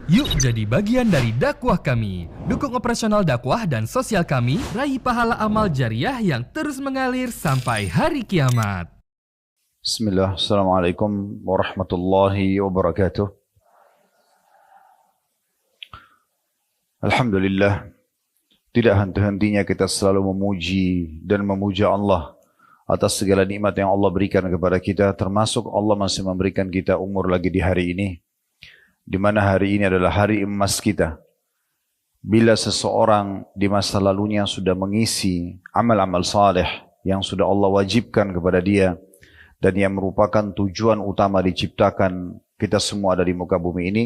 Yuk jadi bagian dari dakwah kami. Dukung operasional dakwah dan sosial kami, raih pahala amal jariah yang terus mengalir sampai hari kiamat. Bismillah, Assalamualaikum warahmatullahi wabarakatuh. Alhamdulillah, tidak henti-hentinya kita selalu memuji dan memuja Allah atas segala nikmat yang Allah berikan kepada kita, termasuk Allah masih memberikan kita umur lagi di hari ini, di mana hari ini adalah hari emas kita. Bila seseorang di masa lalunya sudah mengisi amal-amal saleh yang sudah Allah wajibkan kepada dia, dan yang merupakan tujuan utama diciptakan kita semua dari muka bumi ini,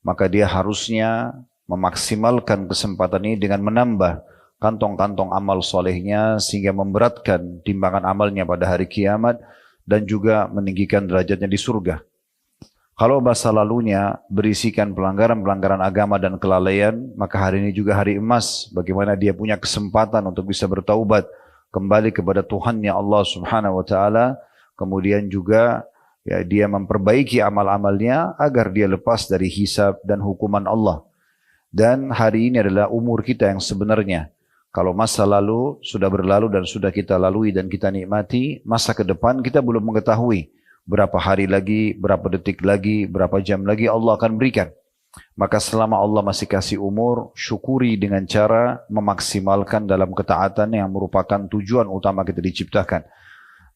maka dia harusnya memaksimalkan kesempatan ini dengan menambah kantong-kantong amal solehnya sehingga memberatkan timbangan amalnya pada hari kiamat dan juga meninggikan derajatnya di surga. Kalau masa lalunya berisikan pelanggaran-pelanggaran agama dan kelalaian, maka hari ini juga hari emas bagaimana dia punya kesempatan untuk bisa bertaubat kembali kepada Tuhannya Allah Subhanahu wa taala. Kemudian juga dia memperbaiki amal-amalnya agar dia lepas dari hisab dan hukuman Allah. Dan hari ini adalah umur kita yang sebenarnya. Kalau masa lalu sudah berlalu dan sudah kita lalui dan kita nikmati, masa ke depan kita belum mengetahui berapa hari lagi, berapa detik lagi, berapa jam lagi Allah akan berikan. Maka selama Allah masih kasih umur, syukuri dengan cara memaksimalkan dalam ketaatan yang merupakan tujuan utama kita diciptakan.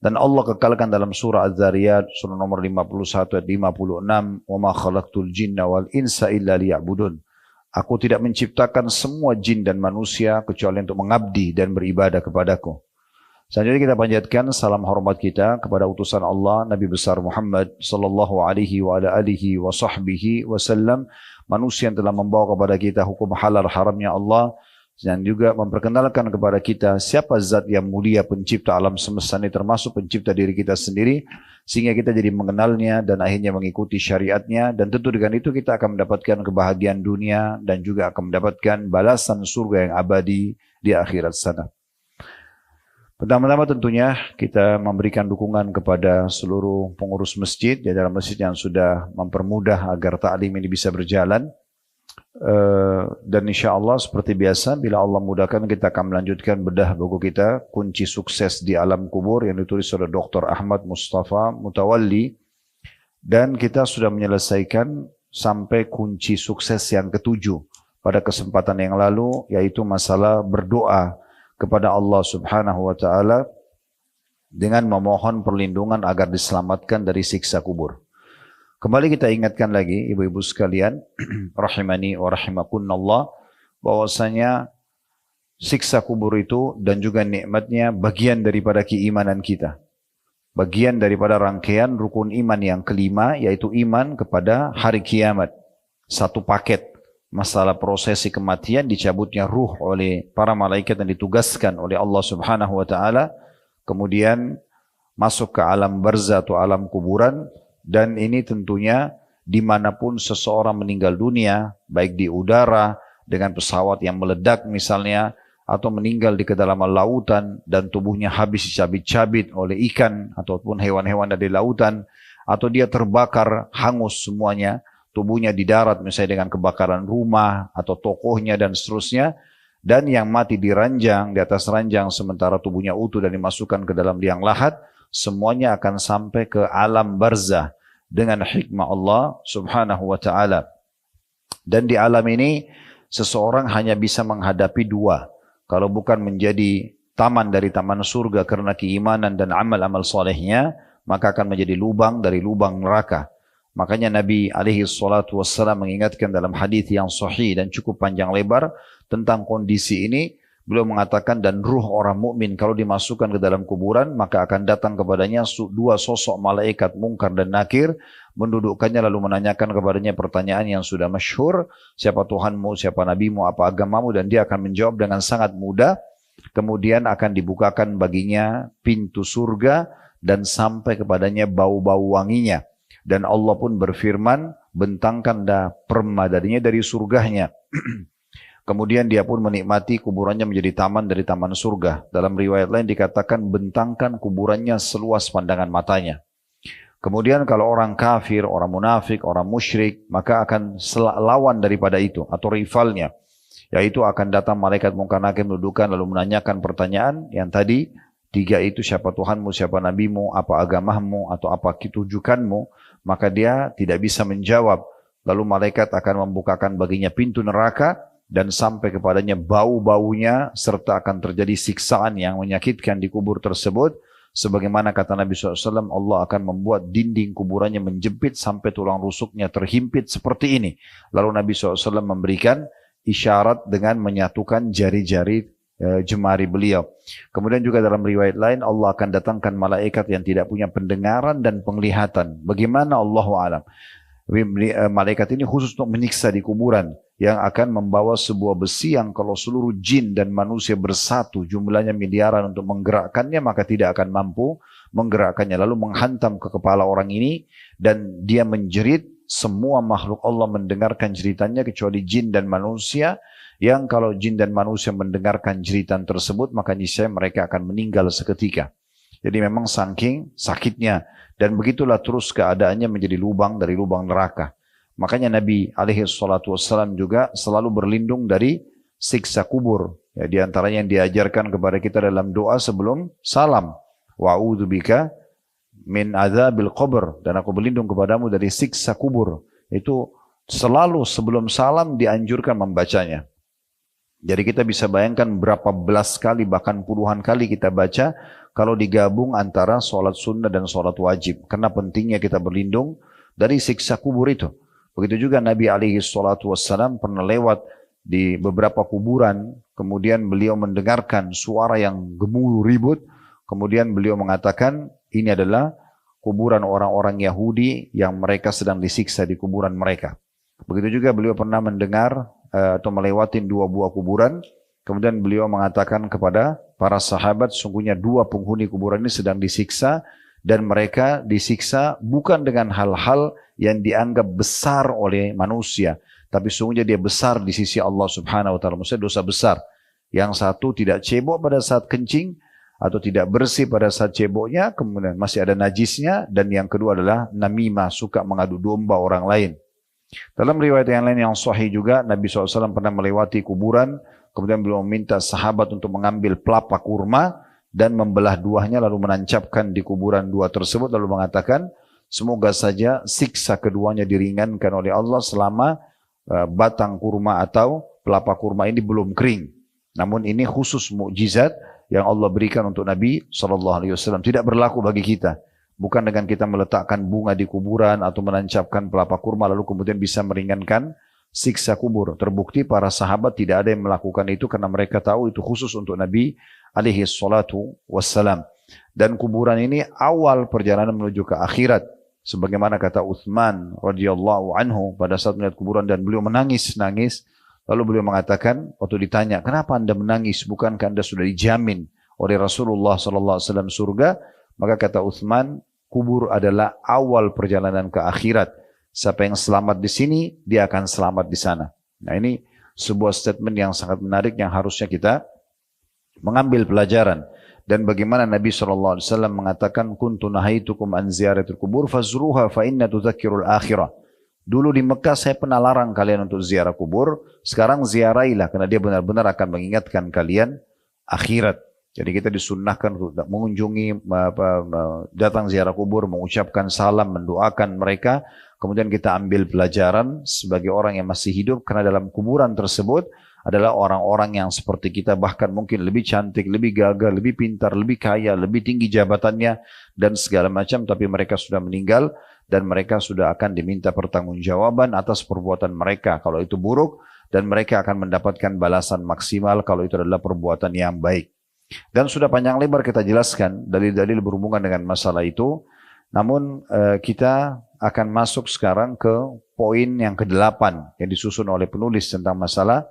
Dan Allah kekalkan dalam surah Az-Zariyat, surah nomor 51 ayat 56, وَمَا خَلَقْتُ الْجِنَّ وَالْإِنْسَ إِلَّا لِيَعْبُدُونَ. Aku tidak menciptakan semua jin dan manusia kecuali untuk mengabdi dan beribadah kepadaku. Selanjutnya kita panjatkan salam hormat kita kepada utusan Allah Nabi besar Muhammad sallallahu alaihi wa ala alihi wa sahbihi wasallam, manusia yang telah membawa kepada kita hukum halal haramnya Allah, dan juga memperkenalkan kepada kita siapa zat yang mulia pencipta alam semesta ini, termasuk pencipta diri kita sendiri, sehingga kita jadi mengenalnya dan akhirnya mengikuti syariatnya, dan tentu dengan itu kita akan mendapatkan kebahagiaan dunia dan juga akan mendapatkan balasan surga yang abadi di akhirat sana. Pertama-tama tentunya kita memberikan dukungan kepada seluruh pengurus masjid, jajaran masjid yang sudah mempermudah agar ta'lim ini bisa berjalan. Dan insya Allah seperti biasa, bila Allah mudahkan kita akan melanjutkan bedah buku kita Kunci Sukses di Alam Kubur yang ditulis oleh Dr. Ahmad Mustafa Mutawalli, dan kita sudah menyelesaikan sampai kunci sukses yang ketujuh pada kesempatan yang lalu, yaitu masalah berdoa kepada Allah Subhanahu wa taala dengan memohon perlindungan agar diselamatkan dari siksa kubur. Kembali kita ingatkan lagi ibu-ibu sekalian rahimani wa rahimakunallah, bahwasanya siksa kubur itu dan juga nikmatnya bagian daripada keimanan kita. Bagian daripada rangkaian rukun iman yang kelima, yaitu iman kepada hari kiamat. Satu paket. Masalah prosesi kematian, dicabutnya ruh oleh para malaikat yang ditugaskan oleh Allah Subhanahu wa taala, kemudian masuk ke alam barzah atau alam kuburan, dan ini tentunya dimanapun seseorang meninggal dunia, baik di udara dengan pesawat yang meledak misalnya, atau meninggal di kedalaman lautan dan tubuhnya habis dicabit-cabit oleh ikan ataupun hewan-hewan dari lautan, atau dia terbakar hangus semuanya, tubuhnya di darat misalnya dengan kebakaran rumah atau tokohnya dan seterusnya, dan yang mati di ranjang, di atas ranjang sementara tubuhnya utuh dan dimasukkan ke dalam liang lahat, semuanya akan sampai ke alam barzah dengan hikmah Allah Subhanahu wa taala. Dan di alam ini seseorang hanya bisa menghadapi dua, kalau bukan menjadi taman dari taman surga karena keimanan dan amal-amal solehnya, maka akan menjadi lubang dari lubang neraka. Makanya Nabi alaihi salatu wassalam mengingatkan dalam hadis yang sahih dan cukup panjang lebar tentang kondisi ini. Beliau mengatakan, dan ruh orang mukmin kalau dimasukkan ke dalam kuburan, maka akan datang kepadanya dua sosok malaikat Munkar dan Nakir, mendudukkannya lalu menanyakan kepadanya pertanyaan yang sudah masyhur, siapa Tuhanmu, siapa nabimu, apa agamamu, dan dia akan menjawab dengan sangat mudah. Kemudian akan dibukakan baginya pintu surga dan sampai kepadanya bau-bau wanginya. Dan Allah pun berfirman, bentangkan perma darinya dari surganya. Kemudian dia pun menikmati kuburannya menjadi taman dari taman surga. Dalam riwayat lain dikatakan, bentangkan kuburannya seluas pandangan matanya. Kemudian kalau orang kafir, orang munafik, orang musyrik, maka akan lawan daripada itu atau rivalnya. Yaitu akan datang malaikat mungkar nakir mendudukan lalu menanyakan pertanyaan yang tadi, tiga itu, siapa Tuhanmu, siapa Nabimu, apa agamamu, atau apa tujukanmu, maka dia tidak bisa menjawab. Lalu malaikat akan membukakan baginya pintu neraka dan sampai kepadanya bau-baunya serta akan terjadi siksaan yang menyakitkan di kubur tersebut. Sebagaimana kata Nabi SAW, Allah akan membuat dinding kuburannya menjepit sampai tulang rusuknya terhimpit seperti ini. Lalu Nabi SAW memberikan isyarat dengan menyatukan jari-jari jemari beliau. Kemudian juga dalam riwayat lain, Allah akan datangkan malaikat yang tidak punya pendengaran dan penglihatan. Bagaimana? Allahu a'lam. Malaikat ini khusus untuk menyiksa di kuburan, yang akan membawa sebuah besi yang kalau seluruh jin dan manusia bersatu jumlahnya miliaran untuk menggerakkannya, maka tidak akan mampu menggerakkannya. Lalu menghantam ke kepala orang ini dan dia menjerit. Semua makhluk Allah mendengarkan jeritannya kecuali jin dan manusia, yang kalau jin dan manusia mendengarkan jeritan tersebut maka niscaya mereka akan meninggal seketika. Jadi memang saking sakitnya, dan begitulah terus keadaannya menjadi lubang dari lubang neraka. Makanya Nabi SAW juga selalu berlindung dari siksa kubur. Ya, di antaranya yang diajarkan kepada kita dalam doa sebelum salam. Wa'udzubika min adzabil qabr, dan aku berlindung kepadamu dari siksa kubur. Itu selalu sebelum salam dianjurkan membacanya. Jadi kita bisa bayangkan berapa belas kali bahkan puluhan kali kita baca kalau digabung antara sholat sunnah dan sholat wajib. Karena pentingnya kita berlindung dari siksa kubur itu. Begitu juga Nabi SAW pernah lewat di beberapa kuburan, kemudian beliau mendengarkan suara yang gemuruh ribut, kemudian beliau mengatakan ini adalah kuburan orang-orang Yahudi yang mereka sedang disiksa di kuburan mereka. Begitu juga beliau pernah mendengar atau melewati dua buah kuburan, kemudian beliau mengatakan kepada para sahabat, sungguhnya dua penghuni kuburan ini sedang disiksa, dan mereka disiksa bukan dengan hal-hal yang dianggap besar oleh manusia, tapi sungguhnya dia besar di sisi Allah Subhanahu wa taala. Maksudnya dosa besar. Yang satu tidak cebok pada saat kencing atau tidak bersih pada saat ceboknya, kemudian masih ada najisnya, dan yang kedua adalah namimah, suka mengadu domba orang lain. Dalam riwayat yang lain yang sahih juga, Nabi SAW pernah melewati kuburan, kemudian beliau meminta sahabat untuk mengambil pelapa kurma dan membelah duanya lalu menancapkan di kuburan dua tersebut, lalu mengatakan, semoga saja siksa keduanya diringankan oleh Allah selama batang kurma atau pelapa kurma ini belum kering. Namun ini khusus mukjizat yang Allah berikan untuk Nabi SAW, tidak berlaku bagi kita. Bukan dengan kita meletakkan bunga di kuburan atau menancapkan pelapa kurma lalu kemudian bisa meringankan siksa kubur. Terbukti para sahabat tidak ada yang melakukan itu karena mereka tahu itu khusus untuk Nabi SAW. Dan kuburan ini awal perjalanan menuju ke akhirat. Sebagaimana kata Uthman radhiyallahu anhu pada saat melihat kuburan dan beliau menangis-nangis. Lalu beliau mengatakan, waktu ditanya, kenapa anda menangis? Bukankah anda sudah dijamin oleh Rasulullah SAW surga? Maka kata Uthman, kubur adalah awal perjalanan ke akhirat. Siapa yang selamat di sini, dia akan selamat di sana. Nah ini sebuah statement yang sangat menarik yang harusnya kita mengambil pelajaran. Dan bagaimana Nabi SAW mengatakan, kuntu nahaitukum an ziyaratil kubur fazruha fa inna tudzakkirul akhirah. Dulu di Mekah saya pernah larang kalian untuk ziarah kubur, sekarang ziarahilah karena dia benar-benar akan mengingatkan kalian akhirat. Jadi kita disunnahkan untuk mengunjungi, datang ziarah kubur, mengucapkan salam, mendoakan mereka. Kemudian kita ambil pelajaran sebagai orang yang masih hidup, karena dalam kuburan tersebut adalah orang-orang yang seperti kita, bahkan mungkin lebih cantik, lebih gagah, lebih pintar, lebih kaya, lebih tinggi jabatannya, dan segala macam. Tapi mereka sudah meninggal, dan mereka sudah akan diminta pertanggungjawaban atas perbuatan mereka kalau itu buruk, dan mereka akan mendapatkan balasan maksimal kalau itu adalah perbuatan yang baik. Dan sudah panjang lebar kita jelaskan dalil-dalil berhubungan dengan masalah itu. Namun kita akan masuk sekarang ke poin yang ke-8 yang disusun oleh penulis tentang masalah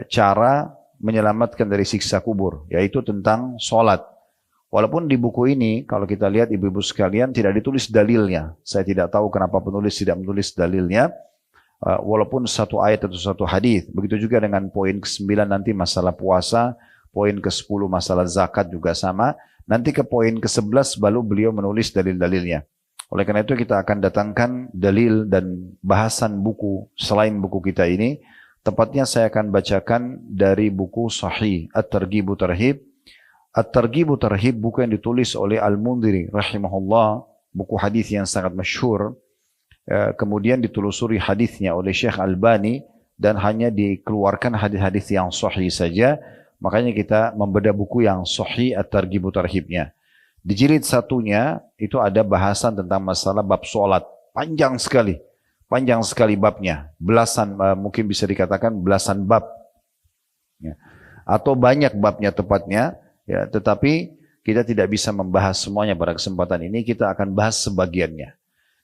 cara menyelamatkan dari siksa kubur, yaitu tentang sholat. Walaupun di buku ini kalau kita lihat ibu-ibu sekalian tidak ditulis dalilnya. Saya tidak tahu kenapa penulis tidak menulis dalilnya. Walaupun satu ayat atau satu hadis. Begitu juga dengan poin ke-9 nanti masalah puasa. Poin ke-10 masalah zakat juga sama. Nanti ke poin ke-11 baru beliau menulis dalil-dalilnya. Oleh karena itu kita akan datangkan dalil dan bahasan buku selain buku kita ini. Tepatnya saya akan bacakan dari buku Sahih At-Targhib Tarhib. At-Targhib Tarhib buku yang ditulis oleh Al-Mundhiri rahimahullah, buku hadis yang sangat masyhur. Kemudian ditelusuri hadisnya oleh Syekh Albani dan hanya dikeluarkan hadis-hadis yang sahih saja. Makanya kita membedah buku yang Sahih At-Targhib Tarhibnya. Di jilid satunya itu ada bahasan tentang masalah bab sholat. Panjang sekali babnya. Belasan, mungkin bisa dikatakan belasan bab. Ya. Atau banyak babnya tepatnya. Ya, tetapi kita tidak bisa membahas semuanya pada kesempatan ini. Kita akan bahas sebagiannya.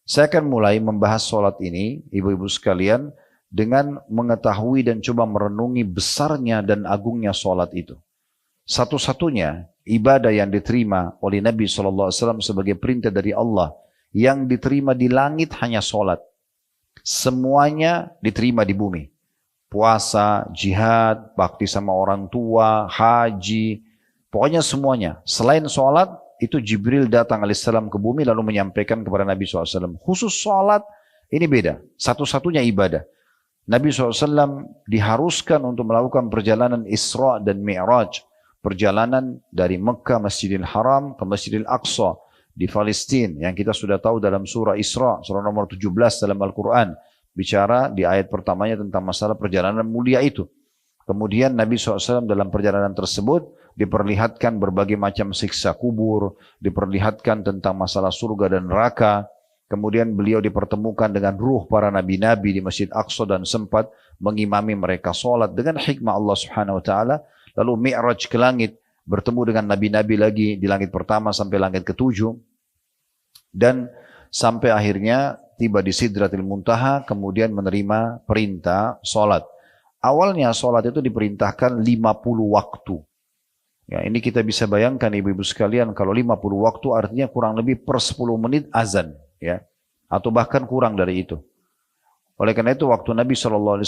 Saya akan mulai membahas sholat ini, ibu-ibu sekalian, dengan mengetahui dan coba merenungi besarnya dan agungnya sholat itu. Satu-satunya ibadah yang diterima oleh Nabi SAW sebagai perintah dari Allah, yang diterima di langit hanya sholat. Semuanya diterima di bumi. Puasa, jihad, bakti sama orang tua, haji, pokoknya semuanya. Selain sholat, itu Jibril datang alaihissalam ke bumi lalu menyampaikan kepada Nabi SAW. Khusus sholat, ini beda. Satu-satunya ibadah. Nabi SAW diharuskan untuk melakukan perjalanan Isra dan Mi'raj. Perjalanan dari Mekah Masjidil Haram ke Masjidil Aqsa di Palestina. Yang kita sudah tahu dalam surah Isra, surah nomor 17 dalam Al-Quran. Bicara di ayat pertamanya tentang masalah perjalanan mulia itu. Kemudian Nabi SAW dalam perjalanan tersebut diperlihatkan berbagai macam siksa kubur, diperlihatkan tentang masalah surga dan neraka. Kemudian beliau dipertemukan dengan ruh para nabi-nabi di Masjid Aqsa dan sempat mengimami mereka sholat dengan hikmah Allah Subhanahu Wa Taala. Lalu Mi'raj ke langit, bertemu dengan nabi-nabi lagi di langit pertama sampai langit ketujuh. Dan sampai akhirnya tiba di Sidratil Muntaha, kemudian menerima perintah sholat. Awalnya sholat itu diperintahkan 50 waktu. Ya, ini kita bisa bayangkan ibu-ibu sekalian, kalau 50 waktu artinya kurang lebih per 10 menit azan. Ya, atau bahkan kurang dari itu. Oleh karena itu waktu Nabi SAW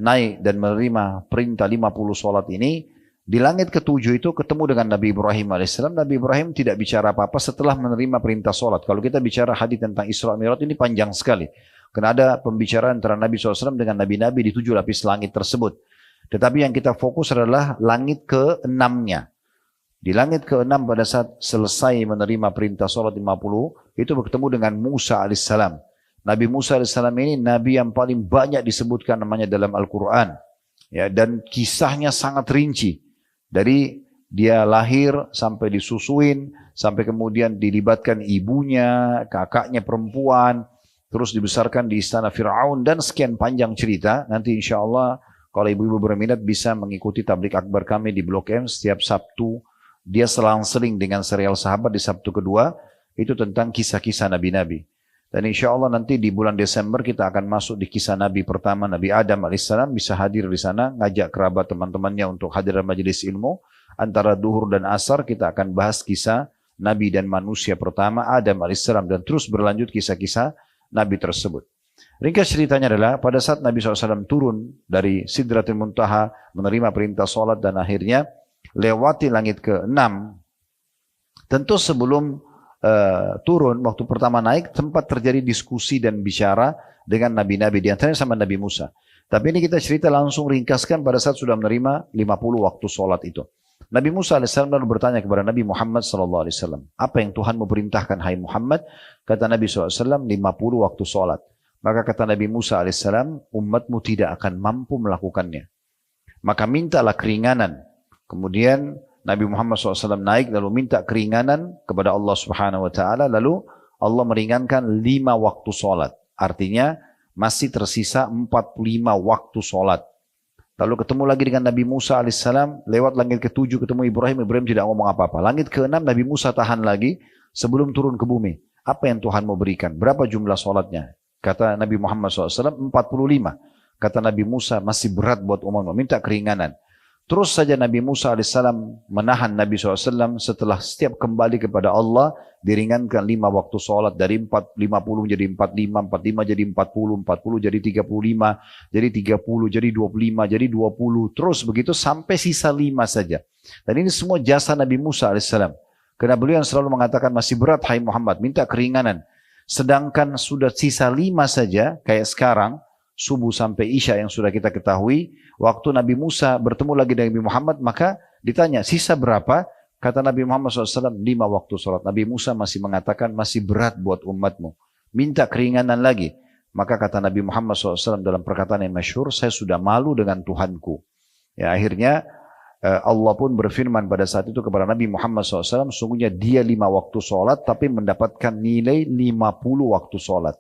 naik dan menerima perintah 50 sholat ini, di langit ketujuh itu ketemu dengan Nabi Ibrahim AS. Nabi Ibrahim tidak bicara apa-apa setelah menerima perintah sholat. Kalau kita bicara hadis tentang Isra Mi'raj ini panjang sekali. Karena ada pembicaraan antara Nabi SAW dengan Nabi-Nabi di 7 lapis langit tersebut. Tetapi yang kita fokus adalah langit ke-6-nya. Di langit ke-6 pada saat selesai menerima perintah sholat 50, itu bertemu dengan Musa AS. Nabi Musa AS ini Nabi yang paling banyak disebutkan namanya dalam Al-Quran. Ya, dan kisahnya sangat rinci. Dari dia lahir sampai disusuin, sampai kemudian dilibatkan ibunya, kakaknya perempuan, terus dibesarkan di istana Fir'aun, dan sekian panjang cerita. Nanti insya Allah kalau ibu-ibu berminat bisa mengikuti tablik akbar kami di Blok M setiap Sabtu. Dia selang-seling dengan serial sahabat di Sabtu kedua, itu tentang kisah-kisah Nabi-Nabi. Dan insya Allah nanti di bulan Desember kita akan masuk di kisah Nabi pertama, Nabi Adam AS, bisa hadir di sana, ngajak kerabat teman-temannya untuk hadir dalam majelis ilmu. Antara duhur dan asar kita akan bahas kisah Nabi dan manusia pertama, Adam AS, dan terus berlanjut kisah-kisah Nabi tersebut. Ringkas ceritanya adalah pada saat Nabi SAW turun dari Sidratul Muntaha, menerima perintah sholat dan akhirnya lewati langit ke-6. Tentu sebelum turun, waktu pertama naik, tempat terjadi diskusi dan bicara dengan nabi-nabi, di antaranya sama Nabi Musa. Tapi ini kita cerita langsung ringkaskan pada saat sudah menerima 50 waktu sholat itu. Nabi Musa AS lalu bertanya kepada Nabi Muhammad SAW, apa yang Tuhan memerintahkan hai Muhammad? Kata Nabi SAW, 50 waktu sholat. Maka kata Nabi Musa AS, umatmu tidak akan mampu melakukannya. Maka mintalah keringanan. Kemudian Nabi Muhammad SAW naik lalu minta keringanan kepada Allah Subhanahu Wa Taala. Lalu Allah meringankan 5 waktu sholat. Artinya masih tersisa 45 waktu sholat. Lalu ketemu lagi dengan Nabi Musa AS. Lewat langit ke-7 ketemu Ibrahim. Ibrahim tidak ngomong apa-apa. Langit ke-6 Nabi Musa tahan lagi sebelum turun ke bumi. Apa yang Tuhan mau berikan? Berapa jumlah sholatnya? Kata Nabi Muhammad SAW 45. Kata Nabi Musa masih berat buat umat, minta keringanan. Terus saja Nabi Musa AS menahan Nabi SAW setelah setiap kembali kepada Allah diringankan 5 waktu sholat dari 50 jadi 45, 45 jadi 40, 40 jadi 35, jadi 30, jadi 25, jadi 20. Terus begitu sampai sisa 5 saja. Dan ini semua jasa Nabi Musa AS. Karena beliau yang selalu mengatakan masih berat hai Muhammad, minta keringanan. Sedangkan sudah sisa 5 saja, kayak sekarang, subuh sampai isya yang sudah kita ketahui, waktu Nabi Musa bertemu lagi dengan Nabi Muhammad, maka ditanya, sisa berapa? Kata Nabi Muhammad SAW, 5 waktu sholat. Nabi Musa masih mengatakan, masih berat buat umatmu. Minta keringanan lagi. Maka kata Nabi Muhammad SAW dalam perkataan yang masyhur, saya sudah malu dengan Tuhanku. Ya, akhirnya Allah pun berfirman pada saat itu kepada Nabi Muhammad SAW, sungguhnya dia 5 waktu sholat, tapi mendapatkan nilai 50 waktu sholat.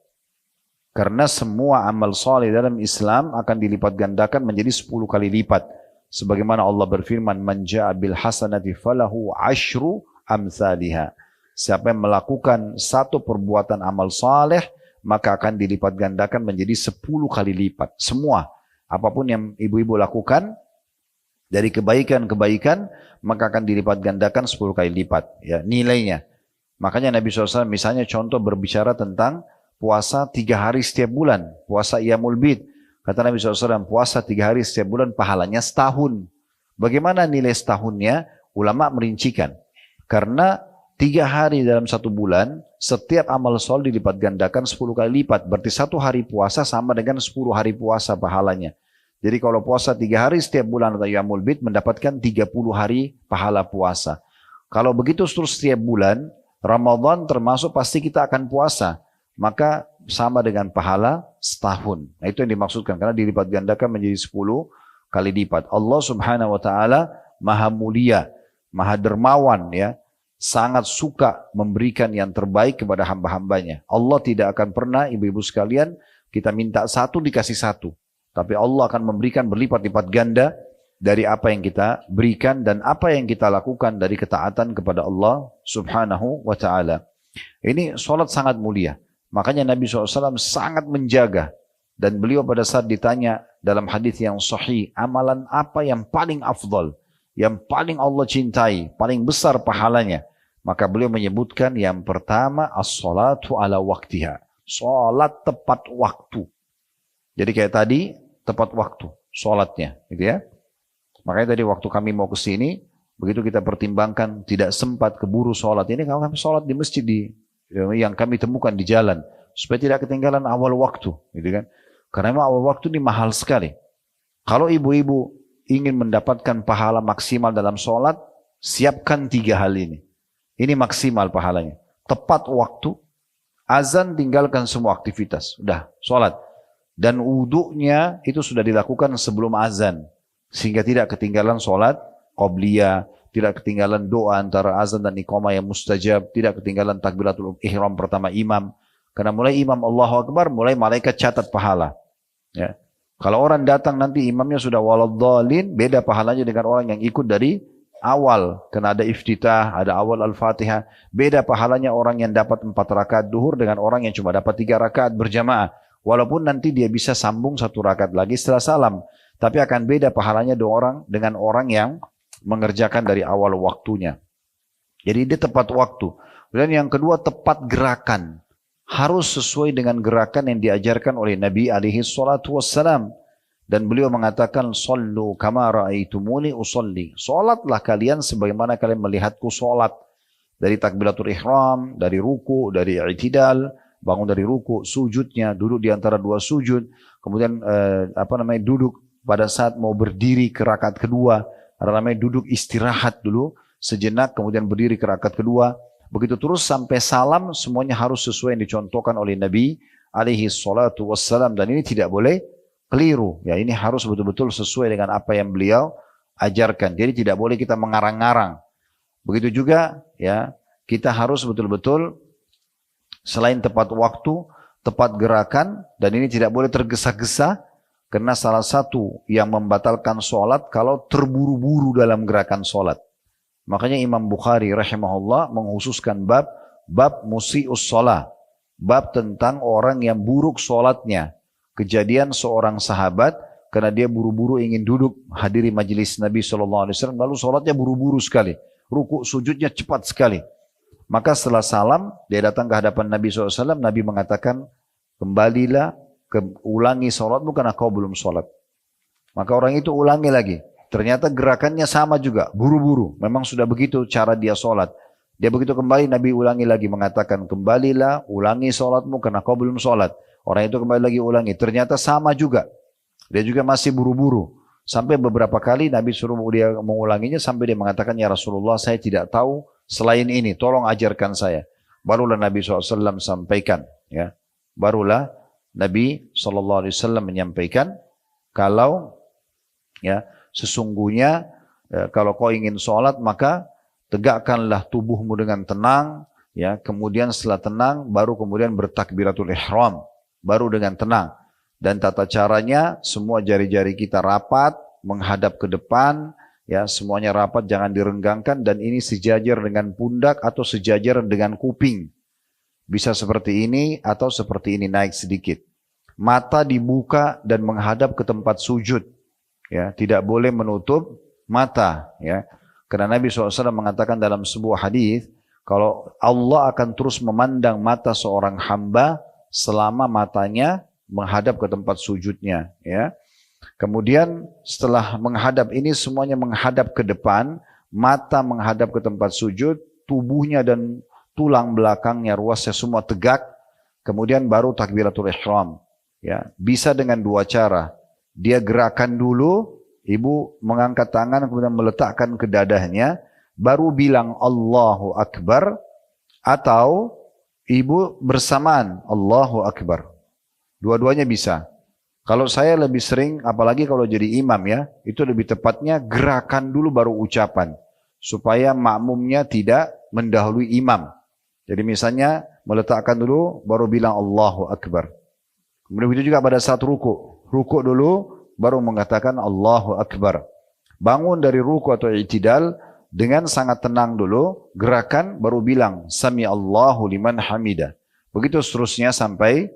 Karena semua amal saleh dalam Islam akan dilipat gandakan menjadi 10 kali lipat. Sebagaimana Allah berfirman, man ja'a bil hasanati falahu asyru amsalihha. Siapa yang melakukan satu perbuatan amal saleh, maka akan dilipat gandakan menjadi 10 kali lipat. Semua, apapun yang ibu-ibu lakukan dari kebaikan-kebaikan, maka akan dilipat gandakan 10 kali lipat, ya, nilainya. Makanya Nabi SAW misalnya contoh berbicara tentang puasa 3 hari setiap bulan, puasa Iyamul Bid. Kata Nabi SAW, puasa 3 hari setiap bulan pahalanya setahun. Bagaimana nilai setahunnya? Ulama merincikan. Karena 3 hari dalam 1 bulan, setiap amal soleh dilipat gandakan 10 kali lipat. Berarti 1 hari puasa sama dengan 10 hari puasa pahalanya. Jadi kalau puasa 3 hari setiap bulan atau Iyamul Bid, mendapatkan 30 hari pahala puasa. Kalau begitu terus setiap bulan, Ramadan termasuk pasti kita akan puasa. Maka sama dengan pahala setahun. Nah, itu yang dimaksudkan, karena dilipat gandakan menjadi 10 kali lipat. Allah Subhanahu wa taala Maha Mulia, Maha Dermawan, ya. Sangat suka memberikan yang terbaik kepada hamba-hambanya. Allah tidak akan pernah, ibu-ibu sekalian, kita minta 1 dikasih 1. Tapi Allah akan memberikan berlipat-lipat ganda dari apa yang kita berikan dan apa yang kita lakukan dari ketaatan kepada Allah Subhanahu wa taala. Ini salat sangat mulia. Makanya Nabi SAW sangat menjaga. Dan beliau pada saat ditanya dalam hadis yang sahih, amalan apa yang paling afdal, yang paling Allah cintai, paling besar pahalanya, maka beliau menyebutkan yang pertama, as-salatu ala waktiha. Salat tepat waktu. Jadi kayak tadi, tepat waktu salatnya, gitu ya. Makanya tadi waktu kami mau ke sini, begitu kita pertimbangkan tidak sempat keburu salat ini, kami salat di masjid yang kami temukan di jalan, supaya tidak ketinggalan awal waktu, gitu kan? Karena memang awal waktu ini mahal sekali. Kalau ibu-ibu ingin mendapatkan pahala maksimal dalam sholat, siapkan 3 hal ini. Ini maksimal pahalanya. Tepat waktu, azan tinggalkan semua aktivitas, udah sholat. Dan wudhunya itu sudah dilakukan sebelum azan, sehingga tidak ketinggalan sholat qobliyah, tidak ketinggalan doa antara azan dan iqamah yang mustajab, tidak ketinggalan takbiratul ihram pertama imam. Karena mulai imam Allahu Akbar, mulai malaikat catat pahala. Ya. Kalau orang datang nanti imamnya sudah waladhdallin, beda pahalanya dengan orang yang ikut dari awal. Karena ada iftitah, ada awal al-fatihah. Beda pahalanya orang yang dapat 4 rakaat duhur dengan orang yang cuma dapat 3 rakaat berjamaah. Walaupun nanti dia bisa sambung 1 rakaat lagi setelah salam. Tapi akan beda pahalanya dengan orang yang mengerjakan dari awal waktunya. Jadi dia tepat waktu. Dan yang kedua, tepat gerakan. Harus sesuai dengan gerakan yang diajarkan oleh Nabi alaihi salatu wassalam. Dan beliau mengatakan, sallu kama ra'aitumuni usalli. Salatlah kalian sebagaimana kalian melihatku salat. Dari takbiratul ihram, dari ruku, dari i'tidal, bangun dari ruku, sujudnya, duduk di antara 2 sujud, kemudian duduk pada saat mau berdiri ke rakaat kedua, namanya duduk istirahat dulu sejenak, kemudian berdiri ke rakaat kedua. Begitu terus sampai salam, semuanya harus sesuai yang dicontohkan oleh Nabi alaihi salatu wassalam, dan ini tidak boleh keliru. Ya, ini harus betul-betul sesuai dengan apa yang beliau ajarkan. Jadi tidak boleh kita mengarang-arang. Begitu juga ya, kita harus betul-betul selain tepat waktu, tepat gerakan, dan ini tidak boleh tergesa-gesa, karena salah satu yang membatalkan sholat kalau terburu-buru dalam gerakan sholat. Makanya Imam Bukhari rahimahullah menghususkan bab musi'us sholat, bab tentang orang yang buruk sholatnya. Kejadian seorang sahabat, karena dia buru-buru ingin duduk hadiri majelis Nabi SAW, lalu sholatnya buru-buru sekali, ruku sujudnya cepat sekali. Maka setelah salam, dia datang ke hadapan Nabi SAW, Nabi mengatakan, kembalilah, ulangi sholatmu karena kau belum sholat. Maka orang itu ulangi lagi. Ternyata gerakannya sama juga, buru-buru. Memang sudah begitu cara dia sholat. Dia begitu kembali, Nabi ulangi lagi mengatakan, kembalilah, ulangi sholatmu karena kau belum sholat. Orang itu kembali lagi ulangi, ternyata sama juga. Dia juga masih buru-buru. Sampai beberapa kali Nabi suruh dia mengulanginya sampai dia mengatakan, ya Rasulullah saya tidak tahu selain ini, tolong ajarkan saya. Barulah Nabi SAW sampaikan. Ya. Barulah Nabi SAW menyampaikan, kalau ya sesungguhnya kalau kau ingin sholat maka tegakkanlah tubuhmu dengan tenang, ya. Kemudian setelah tenang, baru kemudian bertakbiratul ihram, baru dengan tenang. Dan tata caranya semua jari-jari kita rapat, menghadap ke depan, ya semuanya rapat, jangan direnggangkan. Dan ini sejajar dengan pundak atau sejajar dengan kuping. Bisa seperti ini atau seperti ini, naik sedikit. Mata dibuka dan menghadap ke tempat sujud, ya tidak boleh menutup mata, ya. Karena Nabi SAW mengatakan dalam sebuah hadis, kalau Allah akan terus memandang mata seorang hamba selama matanya menghadap ke tempat sujudnya. Ya. Kemudian setelah menghadap ini semuanya menghadap ke depan, mata menghadap ke tempat sujud, tubuhnya dan tulang belakangnya ruasnya semua tegak, kemudian baru takbiratul ihram. Ya. Bisa dengan dua cara, dia gerakan dulu, ibu mengangkat tangan kemudian meletakkan ke dadahnya, baru bilang Allahu Akbar, atau ibu bersamaan Allahu Akbar. Dua-duanya bisa. Kalau saya lebih sering, apalagi kalau jadi imam ya, itu lebih tepatnya gerakan dulu baru ucapan. Supaya makmumnya tidak mendahului imam. Jadi misalnya meletakkan dulu baru bilang Allahu Akbar. Kemudian itu juga pada saat ruku. Ruku dulu, baru mengatakan Allahu Akbar. Bangun dari ruku atau i'tidal dengan sangat tenang dulu, gerakan baru bilang Sami Allahu liman hamidah. Begitu seterusnya sampai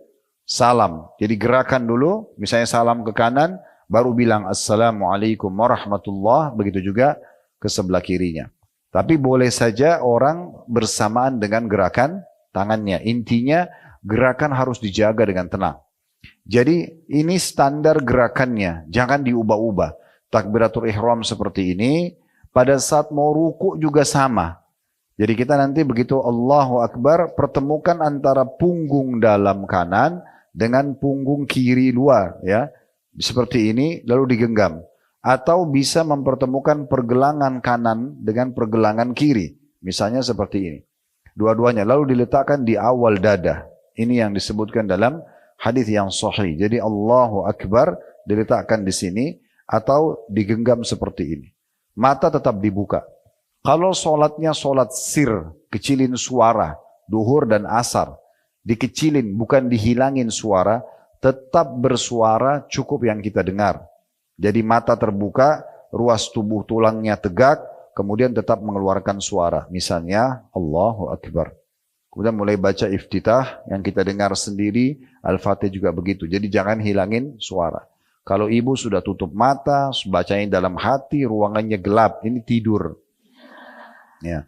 salam. Jadi gerakan dulu, misalnya salam ke kanan, baru bilang Assalamualaikum warahmatullah, begitu juga ke sebelah kirinya. Tapi boleh saja orang bersamaan dengan gerakan tangannya. Intinya gerakan harus dijaga dengan tenang. Jadi ini standar gerakannya, jangan diubah-ubah. Takbiratul ihram seperti ini, pada saat mau ruku juga sama. Jadi kita nanti begitu Allahu Akbar, pertemukan antara punggung dalam kanan dengan punggung kiri luar, ya. Seperti ini lalu digenggam. Atau bisa mempertemukan pergelangan kanan dengan pergelangan kiri. Misalnya seperti ini. Dua-duanya lalu diletakkan di awal dada. Ini yang disebutkan dalam hadis yang sahih. Jadi Allahu Akbar diletakkan di sini atau digenggam seperti ini. Mata tetap dibuka. Kalau sholatnya sholat sir, kecilin suara, duhur dan asar, dikecilin bukan dihilangin suara, tetap bersuara cukup yang kita dengar. Jadi mata terbuka, ruas tubuh tulangnya tegak, kemudian tetap mengeluarkan suara. Misalnya Allahu Akbar. Kemudian mulai baca iftitah yang kita dengar sendiri, Al-Fatih juga begitu. Jadi jangan hilangin suara. Kalau ibu sudah tutup mata, bacain dalam hati, ruangannya gelap, ini tidur. Ya.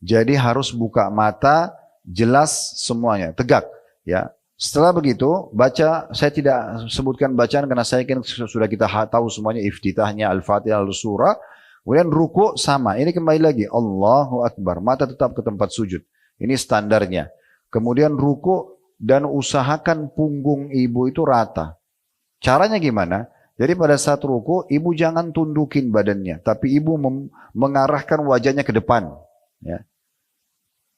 Jadi harus buka mata, jelas semuanya, tegak. Ya. Setelah begitu, baca, saya tidak sebutkan bacaan karena saya yakin sudah kita tahu semuanya, iftitahnya, Al-Fatih, Al-Surah. Kemudian ruku sama, ini kembali lagi, Allahu Akbar, mata tetap ke tempat sujud. Ini standarnya. Kemudian ruku dan usahakan punggung ibu itu rata. Caranya gimana? Jadi pada saat ruku, ibu jangan tundukin badannya, tapi ibu mengarahkan wajahnya ke depan. Ya.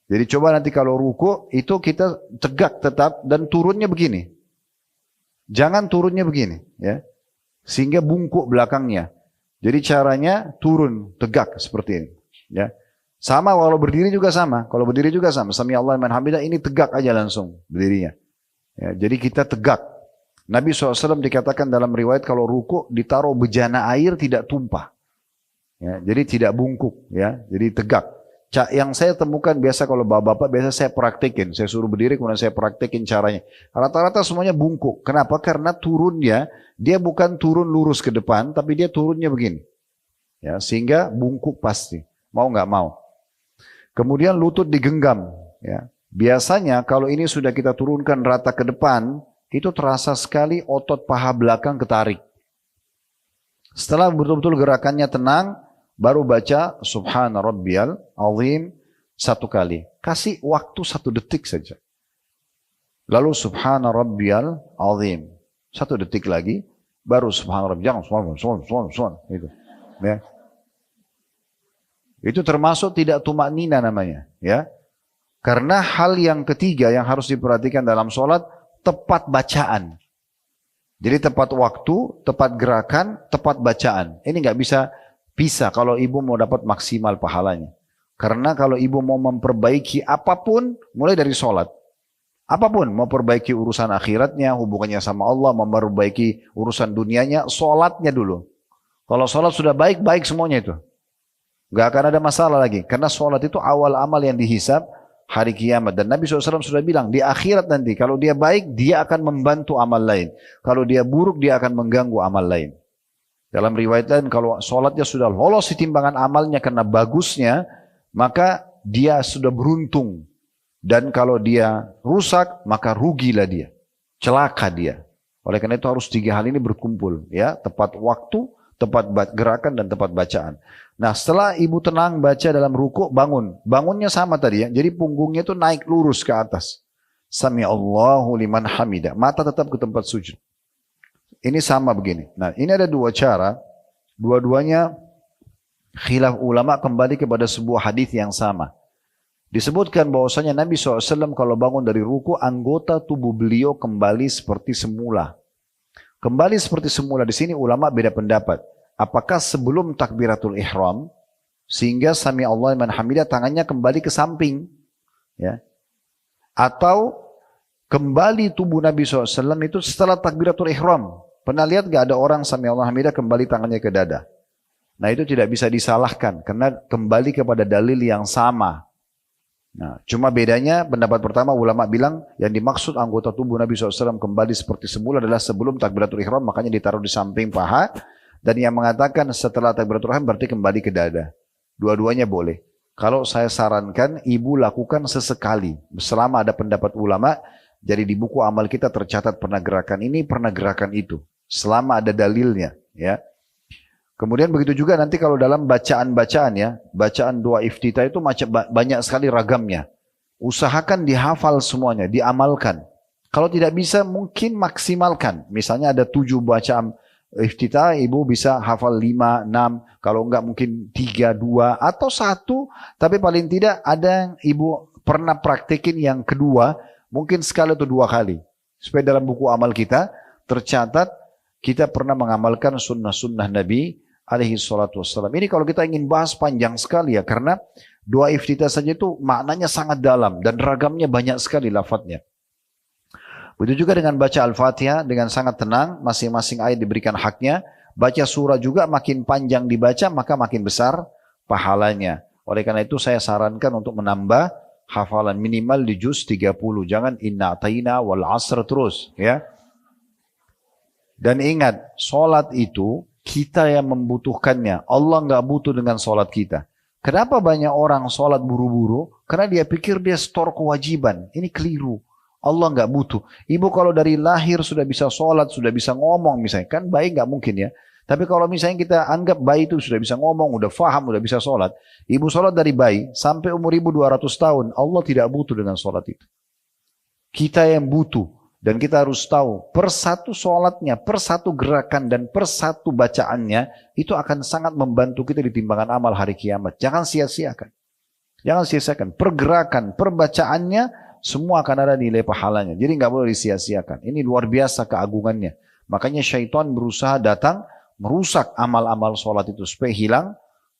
Jadi coba nanti kalau ruku, itu kita tegak tetap dan turunnya begini. Jangan turunnya begini. Ya. Sehingga bungkuk belakangnya. Jadi caranya turun, tegak seperti ini. Ya. Sama kalau berdiri juga sama. Kalau berdiri juga sama. Sami Allah liman hamidah, ini tegak aja langsung berdirinya. Ya, jadi kita tegak. Nabi SAW dikatakan dalam riwayat kalau ruku ditaruh bejana air tidak tumpah. Ya, jadi tidak bungkuk. Ya, jadi tegak. Yang saya temukan biasa kalau bapak-bapak biasa saya praktekin. Saya suruh berdiri kemudian saya praktekin caranya. Rata-rata semuanya bungkuk. Kenapa? Karena turunnya dia bukan turun lurus ke depan, tapi dia turunnya begini. Ya, sehingga bungkuk pasti. Mau nggak mau. Kemudian lutut digenggam. Ya. Biasanya kalau ini sudah kita turunkan rata ke depan, itu terasa sekali otot paha belakang ketarik. Setelah betul-betul gerakannya tenang, baru baca Subhana Rabbiyal Azim satu kali. Kasih waktu 1 detik saja. Lalu subhana rabbiyal azim. 1 detik lagi, baru subhana rabbiyal azim. Itu. Ya. Itu termasuk tidak tumak nina namanya. Ya. Karena hal yang ketiga yang harus diperhatikan dalam sholat, tepat bacaan. Jadi tepat waktu, tepat gerakan, tepat bacaan. Ini nggak bisa pisah kalau ibu mau dapat maksimal pahalanya. Karena kalau ibu mau memperbaiki apapun, mulai dari sholat. Apapun, mau perbaiki urusan akhiratnya, hubungannya sama Allah, memperbaiki urusan dunianya, sholatnya dulu. Kalau sholat sudah baik, baik semuanya itu. Nggak akan ada masalah lagi. Karena sholat itu awal amal yang dihisab hari kiamat. Dan Nabi SAW sudah bilang, di akhirat nanti, kalau dia baik, dia akan membantu amal lain. Kalau dia buruk, dia akan mengganggu amal lain. Dalam riwayat lain, kalau sholatnya sudah lolos di timbangan amalnya karena bagusnya, maka dia sudah beruntung. Dan kalau dia rusak, maka rugilah dia. Celaka dia. Oleh karena itu harus 3 hal ini berkumpul. Ya, tepat waktu, tepat gerakan, dan tepat bacaan. Nah, setelah ibu tenang baca dalam ruku, bangun. Bangunnya sama tadi ya. Jadi punggungnya itu naik lurus ke atas. Sami Allahu liman hamida. Mata tetap ke tempat sujud. Ini sama begini. Nah, ini ada 2 cara. Dua-duanya khilaf ulama kembali kepada sebuah hadis yang sama. Disebutkan bahwasanya Nabi SAW kalau bangun dari ruku, anggota tubuh beliau kembali seperti semula. Kembali seperti semula. Di sini ulama beda pendapat. Apakah sebelum takbiratul ihram sehingga sami Allah liman hamidah tangannya kembali ke samping, ya, atau kembali tubuh Nabi SAW itu setelah takbiratul ihram? Pernah lihat gak ada orang sami Allah hamidah kembali tangannya ke dada? Nah, itu tidak bisa disalahkan karena kembali kepada dalil yang sama. Nah, cuma bedanya pendapat pertama ulama bilang yang dimaksud anggota tubuh Nabi SAW kembali seperti semula adalah sebelum takbiratul ihram, makanya ditaruh di samping paha. Dan yang mengatakan setelah takbiratul ihram berarti kembali ke dada. Dua-duanya boleh. Kalau saya sarankan ibu lakukan sesekali. Selama ada pendapat ulama, jadi di buku amal kita tercatat pernah gerakan ini, pernah gerakan itu. Selama ada dalilnya. Ya. Kemudian begitu juga nanti kalau dalam bacaan-bacaan ya, bacaan doa iftitah itu banyak sekali ragamnya. Usahakan dihafal semuanya, diamalkan. Kalau tidak bisa mungkin maksimalkan. Misalnya ada 7 bacaan iftitah, ibu bisa hafal 5, 6, kalau enggak mungkin 3, 2, atau 1, tapi paling tidak ada yang ibu pernah praktekin yang kedua, mungkin sekali atau 2 kali. Supaya dalam buku amal kita tercatat, kita pernah mengamalkan sunnah-sunnah Nabi alaihi salatu wassalam. Ini kalau kita ingin bahas panjang sekali ya, karena doa iftitah saja itu maknanya sangat dalam, dan ragamnya banyak sekali lafadznya. Begitu juga dengan baca Al-Fatihah dengan sangat tenang, masing-masing ayat diberikan haknya. Baca surah juga makin panjang dibaca, maka makin besar pahalanya. Oleh karena itu saya sarankan untuk menambah hafalan minimal di juz 30. Jangan inna ataina wal asr terus. Ya. Dan ingat, solat itu kita yang membutuhkannya. Allah nggak butuh dengan solat kita. Kenapa banyak orang solat buru-buru? Karena dia pikir dia store kewajiban. Ini keliru. Allah nggak butuh. Ibu kalau dari lahir sudah bisa sholat, sudah bisa ngomong misalnya. Kan bayi nggak mungkin ya. Tapi kalau misalnya kita anggap bayi itu sudah bisa ngomong, udah faham, udah bisa sholat. Ibu sholat dari bayi sampai umur ibu 200 tahun. Allah tidak butuh dengan sholat itu. Kita yang butuh. Dan kita harus tahu per satu sholatnya, per satu gerakan dan per satu bacaannya. Itu akan sangat membantu kita di timbangan amal hari kiamat. Jangan sia-siakan. Jangan sia-siakan. Pergerakan, perbacaannya. Semua akan ada nilai pahalanya. Jadi nggak boleh disia-siakan. Ini luar biasa keagungannya. Makanya syaitan berusaha datang merusak amal-amal sholat itu supaya hilang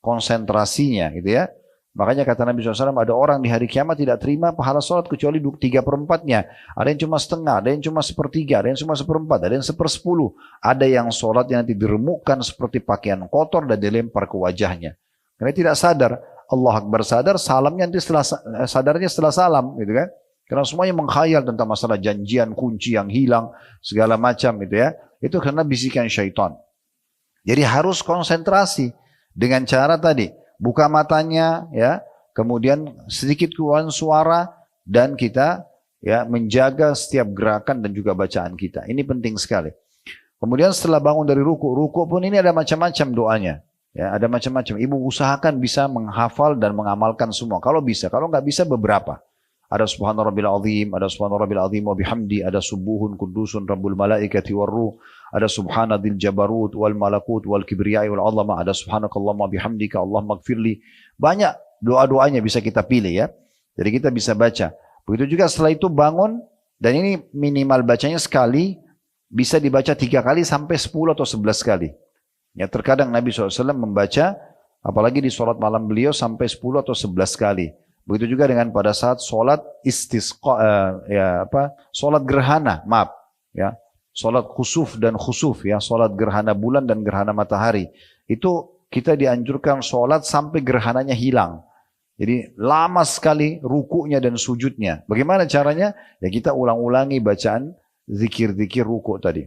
konsentrasinya, gitu ya. Makanya kata Nabi SAW, ada orang di hari kiamat tidak terima pahala sholat kecuali 3/4-nya. Ada yang cuma setengah, ada yang cuma sepertiga, ada yang cuma 1/4, ada yang 1/10. Ada yang sholat yang nanti diremukkan seperti pakaian kotor dan dilempar ke wajahnya. Karena tidak sadar. Allah Akbar sadar, salamnya nanti sadarnya setelah salam, gitu kan. Karena semuanya mengkhayal tentang masalah janjian, kunci yang hilang, segala macam itu ya. Itu karena bisikan syaitan. Jadi harus konsentrasi dengan cara tadi. Buka matanya ya, kemudian sedikit keluar suara, dan kita ya menjaga setiap gerakan dan juga bacaan kita. Ini penting sekali. Kemudian setelah bangun dari ruku, ruku pun ini ada macam-macam doanya. Ya, ada macam-macam. Ibu usahakan bisa menghafal dan mengamalkan semua. Kalau bisa, kalau nggak bisa beberapa. Ada subhana rabbil azim, ada subhana rabbil azim wa bihamdi, ada subuhun kudusun rabbul malaikati warruh, ada subhana dzil jabarut wal malakut wal kibriyai wal azama, ada subhanakallahumma bihamdika Allahumma gfirli. Banyak doa-doanya bisa kita pilih ya. Jadi kita bisa baca. Begitu juga setelah itu bangun, dan ini minimal bacanya sekali, bisa dibaca 3 kali sampai 10 atau 11 kali. Ya, terkadang Nabi SAW membaca, apalagi di sholat malam beliau sampai 10 atau 11 kali. Begitu juga dengan pada saat sholat istisqa, sholat gerhana, ya, sholat khusuf dan khusuf, ya, sholat gerhana bulan dan gerhana matahari. Itu kita dianjurkan sholat sampai gerhananya hilang. Jadi lama sekali rukunya dan sujudnya. Bagaimana caranya? Ya kita ulang-ulangi bacaan zikir-zikir ruku tadi.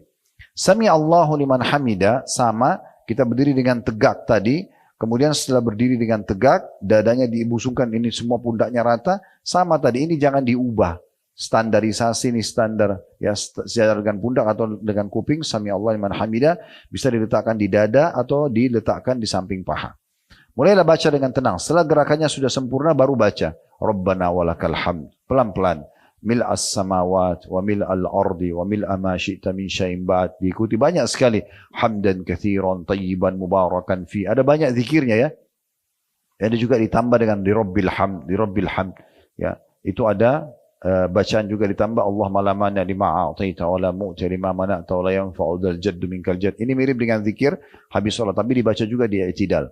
Sami Allahu liman hamida, sama kita berdiri dengan tegak tadi, kemudian setelah berdiri dengan tegak, dadanya dibusungkan, ini semua pundaknya rata, sama tadi, ini jangan diubah. Standarisasi ini standar, ya sejajar dengan pundak atau dengan kuping, Sami Allah liman hamida, bisa diletakkan di dada atau diletakkan di samping paha. Mulailah baca dengan tenang, setelah gerakannya sudah sempurna baru baca, Rabbana walakal hamd, pelan-pelan. Mil'as samawat wa mil'al ardi wa mil'a ma syi'ta min syai'in ba'd. Diikuti banyak sekali. Hamdan kathiran tayyiban mubarakan fi. Ada banyak zikirnya ya. Ada juga ditambah dengan di Rabbil hamd. Ya, itu ada bacaan juga ditambah Allah malamana lima a'taita wa la mu'ti lima mana'ta wa la yanfa'u dzal jaddu minkal jadd. Ini mirip dengan zikir habis salat, tapi dibaca juga di i'tidal.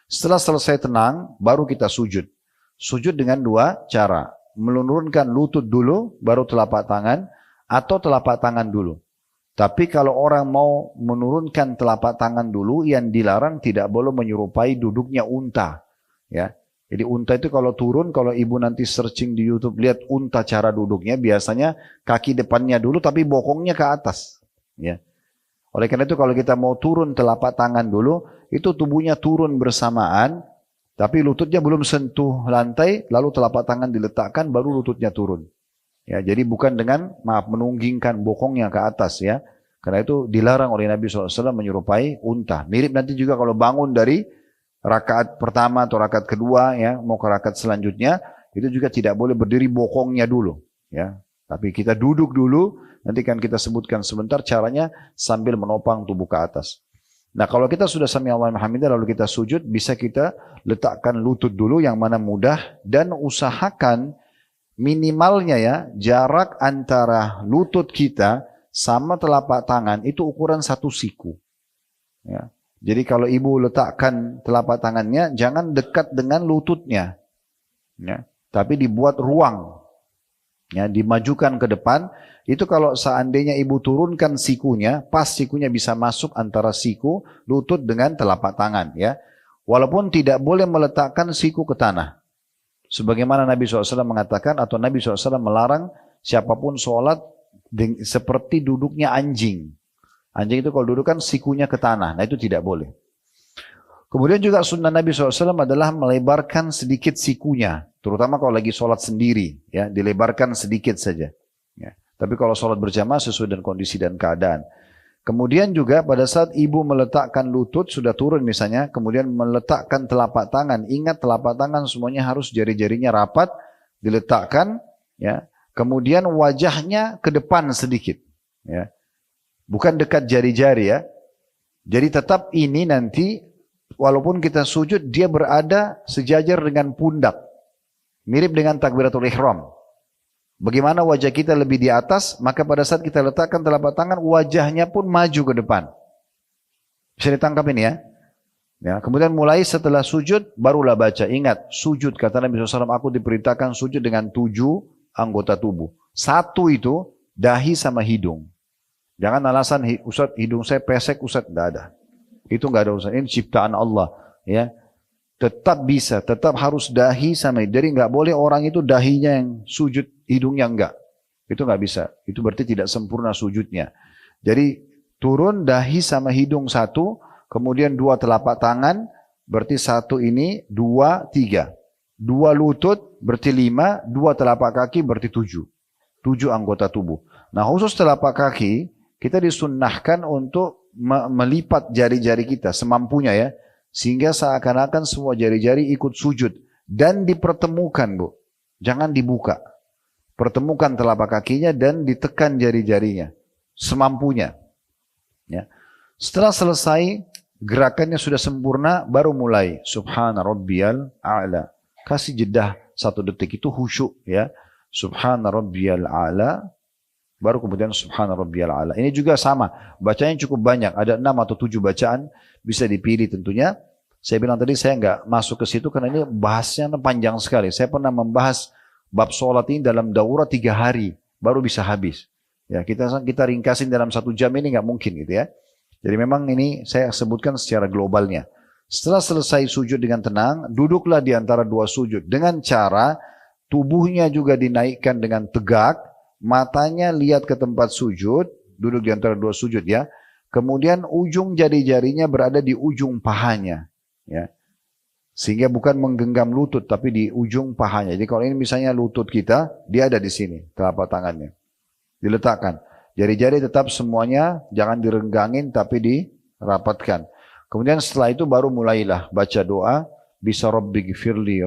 Setelah selesai tenang baru kita sujud. Sujud dengan 2 cara. Menurunkan lutut dulu, baru telapak tangan, atau telapak tangan dulu. Tapi kalau orang mau menurunkan telapak tangan dulu, yang dilarang tidak boleh menyerupai duduknya unta. Ya, jadi unta itu kalau turun, kalau ibu nanti searching di YouTube lihat unta cara duduknya, biasanya kaki depannya dulu, tapi bokongnya ke atas. Ya, oleh karena itu kalau kita mau turun telapak tangan dulu, itu tubuhnya turun bersamaan. Tapi lututnya belum sentuh lantai, lalu telapak tangan diletakkan, baru lututnya turun. Ya, jadi bukan dengan, menunggingkan bokongnya ke atas ya. Karena itu dilarang oleh Nabi SAW menyerupai unta. Mirip nanti juga kalau bangun dari rakaat pertama atau rakaat kedua, ya, mau ke rakaat selanjutnya, itu juga tidak boleh berdiri bokongnya dulu. Ya, tapi kita duduk dulu, nanti kan kita sebutkan sebentar caranya sambil menopang tubuh ke atas. Nah kalau kita sudah sami Allahu liman hamidah lalu kita sujud, bisa kita letakkan lutut dulu yang mana mudah, dan usahakan minimalnya ya jarak antara lutut kita sama telapak tangan itu ukuran 1 siku. Ya. Jadi kalau ibu letakkan telapak tangannya jangan dekat dengan lututnya, ya, tapi dibuat ruang, ya, dimajukan ke depan. Itu kalau seandainya ibu turunkan sikunya, pas sikunya bisa masuk antara siku, lutut dengan telapak tangan. Ya. Walaupun tidak boleh meletakkan siku ke tanah. Sebagaimana Nabi SAW mengatakan, atau Nabi SAW melarang siapapun sholat seperti duduknya anjing. Anjing itu kalau duduk kan sikunya ke tanah. Nah itu tidak boleh. Kemudian juga sunnah Nabi SAW adalah melebarkan sedikit sikunya. Terutama kalau lagi sholat sendiri. Ya, dilebarkan sedikit saja. Ya. Tapi kalau sholat berjamaah sesuai dengan kondisi dan keadaan. Kemudian juga pada saat ibu meletakkan lutut, sudah turun misalnya, kemudian meletakkan telapak tangan. Ingat telapak tangan semuanya harus jari-jarinya rapat, diletakkan. Ya. Kemudian wajahnya ke depan sedikit. Ya. Bukan dekat jari-jari ya. Jadi tetap ini nanti, walaupun kita sujud, dia berada sejajar dengan pundak. Mirip dengan takbiratul ihram. Bagaimana wajah kita lebih di atas, maka pada saat kita letakkan telapak tangan, wajahnya pun maju ke depan. Bisa ditangkap ini ya. Ya, kemudian mulai setelah sujud, barulah baca. Ingat, sujud, kata Nabi SAW, aku diperintahkan sujud dengan 7 anggota tubuh. 1 itu, dahi sama hidung. Jangan alasan, Ustaz, hidung saya pesek, Ustaz, tidak ada. Itu nggak ada urusan. Ini ciptaan Allah. Ya. Tetap bisa, tetap harus dahi sama hidung. Jadi nggak boleh orang itu dahinya yang sujud, hidungnya enggak. Itu nggak bisa. Itu berarti tidak sempurna sujudnya. Jadi turun dahi sama hidung 1, kemudian 2 telapak tangan, berarti 1 ini, 2, 3. 2 lutut, berarti 5, 2 telapak kaki, berarti 7. 7 anggota tubuh. Nah khusus telapak kaki, kita disunnahkan untuk melipat jari-jari kita semampunya ya. Sehingga seakan-akan semua jari-jari ikut sujud. Dan dipertemukan, Bu. Jangan dibuka. Pertemukan telapak kakinya dan ditekan jari-jarinya. Semampunya. Ya. Setelah selesai, gerakannya sudah sempurna, baru mulai. Subhana rabbiyal a'la. Kasih jedah 1 detik, itu khusyuk. Ya. Subhana rabbiyal a'la. Baru kemudian subhana rabbiyal a'la. Ini juga sama. Bacanya cukup banyak. Ada 6 atau 7 bacaan. Bisa dipilih tentunya. Saya bilang tadi saya nggak masuk ke situ karena ini bahasnya panjang sekali. Saya pernah membahas bab sholat ini dalam daurah 3 hari. Baru bisa habis. Ya, kita ringkasin dalam 1 jam ini nggak mungkin gitu ya. Jadi memang ini saya sebutkan secara globalnya. Setelah selesai sujud dengan tenang, duduklah di antara 2 sujud. Dengan cara tubuhnya juga dinaikkan dengan tegak. Matanya lihat ke tempat sujud. Duduk di antara 2 sujud ya. Kemudian ujung jari-jarinya berada di ujung pahanya. Ya. Sehingga bukan menggenggam lutut tapi di ujung pahanya. Jadi kalau ini misalnya lutut kita, dia ada di sini telapak tangannya. Diletakkan. Jari-jari tetap semuanya jangan direnggangin tapi dirapatkan. Kemudian setelah itu baru mulailah baca doa, bisa Rabbighfirli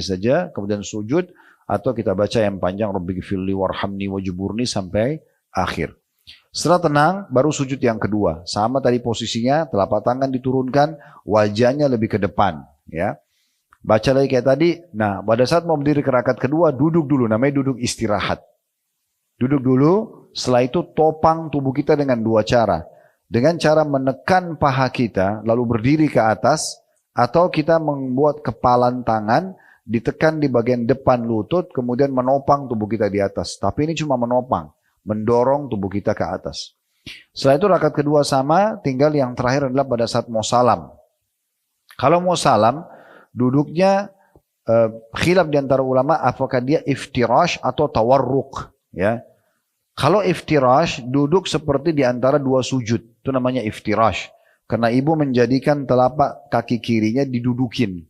saja, kemudian sujud atau kita baca yang panjang Rabbighfirli warhamni wajburni sampai akhir. Setelah tenang, baru sujud yang kedua. Sama tadi posisinya, telapak tangan diturunkan, wajahnya lebih ke depan. Ya, baca lagi kayak tadi. Nah, pada saat mau berdiri ke rakaat kedua, duduk dulu. Namanya duduk istirahat. Duduk dulu, setelah itu topang tubuh kita dengan 2 cara. Dengan cara menekan paha kita, lalu berdiri ke atas, atau kita membuat kepalan tangan, ditekan di bagian depan lutut, kemudian menopang tubuh kita di atas. Tapi ini cuma menopang. Mendorong tubuh kita ke atas. Setelah itu rakaat kedua sama, tinggal yang terakhir adalah pada saat mau salam. Kalau mau salam, duduknya khilaf di antara ulama apakah dia iftirash atau tawarruk. Ya. Kalau iftirash, duduk seperti di antara 2 sujud. Itu namanya iftirash. Karena ibu menjadikan telapak kaki kirinya didudukin.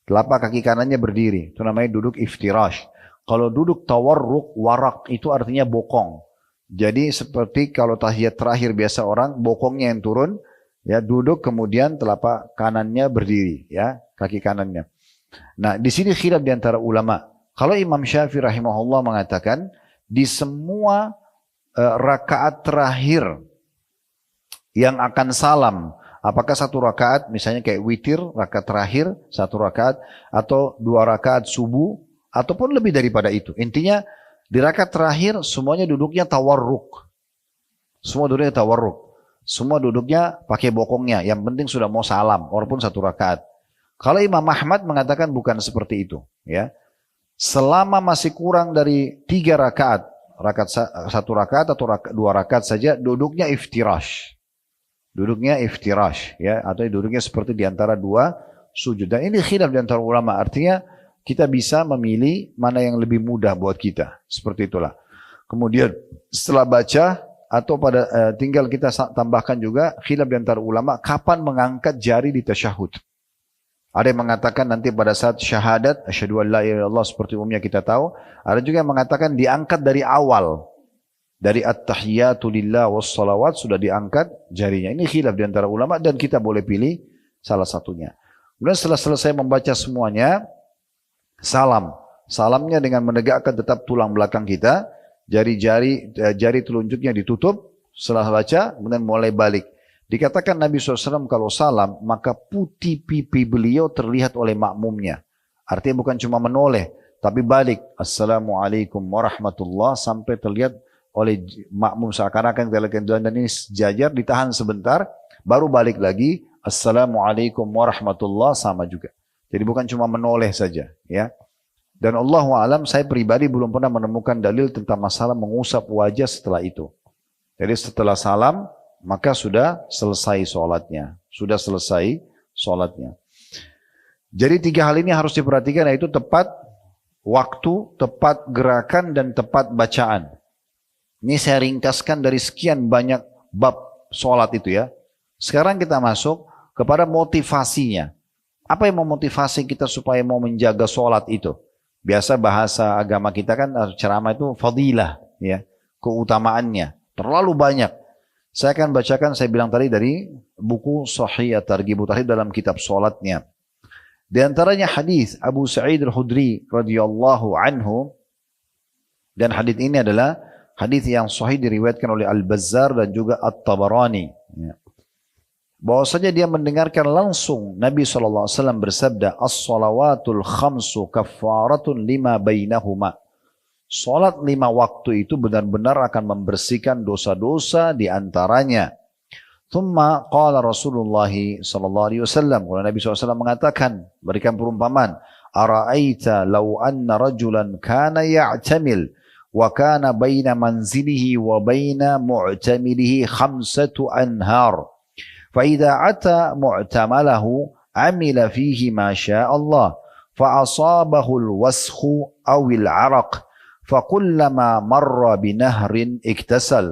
Telapak kaki kanannya berdiri. Itu namanya duduk iftirash. Kalau duduk tawarruk, warak itu artinya bokong. Jadi seperti kalau tahiyat terakhir biasa orang, bokongnya yang turun, ya duduk kemudian telapak kanannya berdiri, ya kaki kanannya. Nah di sini khilaf di antara ulama. Kalau Imam Syafi'i rahimahullah mengatakan di semua rakaat terakhir yang akan salam, apakah 1 rakaat, misalnya kayak witir rakaat terakhir 1 rakaat atau 2 rakaat subuh. Ataupun lebih daripada itu. Intinya di rakaat terakhir semuanya duduknya tawarruk. Semua duduknya tawarruk. Semua duduknya pakai bokongnya. Yang penting sudah mau salam. Walaupun 1 rakaat. Kalau Imam Ahmad mengatakan bukan seperti itu. Ya. Selama masih kurang dari 3 rakaat. 1 rakaat atau 2 rakaat saja. Duduknya iftirash. Duduknya iftirash. Ya. Atau duduknya seperti di antara 2 sujud. Dan ini khilaf di antara ulama. Artinya kita bisa memilih mana yang lebih mudah buat kita. Seperti itulah. Kemudian setelah baca atau tinggal kita tambahkan juga khilaf di antara ulama kapan mengangkat jari di tasyahud. Ada yang mengatakan nanti pada saat syahadat, asyhadu an la ilaha illallah seperti umumnya kita tahu. Ada juga yang mengatakan diangkat dari awal. Dari at-tahiyatu lillah wassalawat sudah diangkat jarinya. Ini khilaf di antara ulama dan kita boleh pilih salah satunya. Kemudian setelah selesai membaca semuanya, salam. Salamnya dengan menegakkan tetap tulang belakang kita. Jari telunjuknya ditutup. Setelah baca, kemudian mulai balik. Dikatakan Nabi SAW kalau salam, maka putih pipi beliau terlihat oleh makmumnya. Artinya bukan cuma menoleh, tapi balik. Assalamualaikum warahmatullah sampai terlihat oleh makmum seakan-akan dan ini sejajar, ditahan sebentar, baru balik lagi. Assalamualaikum warahmatullah sama juga. Jadi bukan cuma menoleh saja, ya. Dan Allahu a'lam, saya pribadi belum pernah menemukan dalil tentang masalah mengusap wajah setelah itu. Jadi setelah salam, maka sudah selesai sholatnya. Sudah selesai sholatnya. Jadi 3 hal ini harus diperhatikan, yaitu tepat waktu, tepat gerakan, dan tepat bacaan. Ini saya ringkaskan dari sekian banyak bab sholat itu ya. Sekarang kita masuk kepada motivasinya. Apa yang memotivasi kita supaya mau menjaga sholat itu? Biasa bahasa agama kita kan ceramah itu fadilah, ya, keutamaannya terlalu banyak. Saya akan bacakan, saya bilang tadi dari buku Sahih At-Targhib Tarhib dalam kitab salatnya. Di antaranya hadis Abu Sa'id Al-Khudri radhiyallahu anhu, dan hadis ini adalah hadis yang sahih diriwayatkan oleh Al-Bazzar dan juga At-Tabarani. Bahwasanya dia mendengarkan langsung Nabi SAW bersabda, "As-salawatul khamsu kaffaratun lima bainahuma." Salat 5 waktu itu benar-benar akan membersihkan dosa-dosa di antaranya. Thumma qala Rasulullah sallallahu alaihi wasallam, kalau Nabi SAW mengatakan, berikan perumpamaan, "Ara'aita law anna rajulan kana ya'tamil wa kana baina manzilihi wa baina mu'tamilihi khamsatu anhar. Fa idza ata mu'tamalahu amila fihi ma syaa Allah fa asabahu al-waskhu aw al-'araq. فَكُلَّمَا مَرَّ بِنَهْرٍ اكْتَسَلْ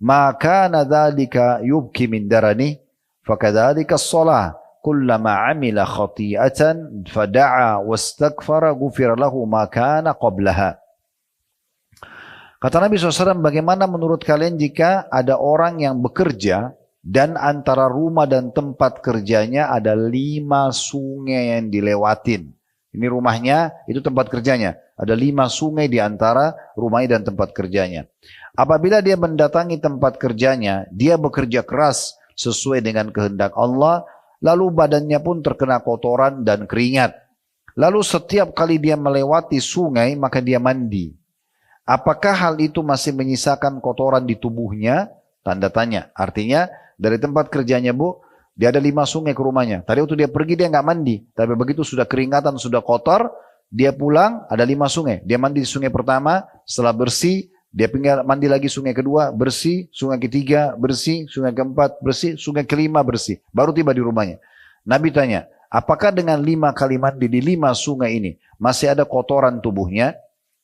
مَا كَانَ ذَلِكَ يُبْكِ مِنْ دَرَنِهِ فَكَذَلِكَ الصَّلَاةُ كُلَّمَا عَمِلَ خَطِيئَةً فَدَعَى وَاسْتَغْفَرَ غُفِرَ لَهُ مَا كَانَ قَبْلَهَا." Kata Nabi SAW, bagaimana menurut kalian jika ada orang yang bekerja dan antara rumah dan tempat kerjanya ada 5 sungai yang dilewatin. Ini rumahnya, itu tempat kerjanya. Ada 5 sungai di antara rumahnya dan tempat kerjanya. Apabila dia mendatangi tempat kerjanya, dia bekerja keras sesuai dengan kehendak Allah, lalu badannya pun terkena kotoran dan keringat. Lalu setiap kali dia melewati sungai, maka dia mandi. Apakah hal itu masih menyisakan kotoran di tubuhnya? Tanda tanya. Artinya, dari tempat kerjanya dia ada 5 sungai ke rumahnya. Tadi waktu dia pergi dia nggak mandi. Tapi begitu sudah keringatan, sudah kotor, dia pulang, ada 5 sungai. Dia mandi di sungai pertama, setelah bersih, dia mandi lagi sungai kedua, bersih, sungai ketiga, bersih, sungai keempat, bersih, sungai kelima, bersih. Baru tiba di rumahnya. Nabi tanya, apakah dengan 5 kali mandi di 5 sungai ini, masih ada kotoran tubuhnya?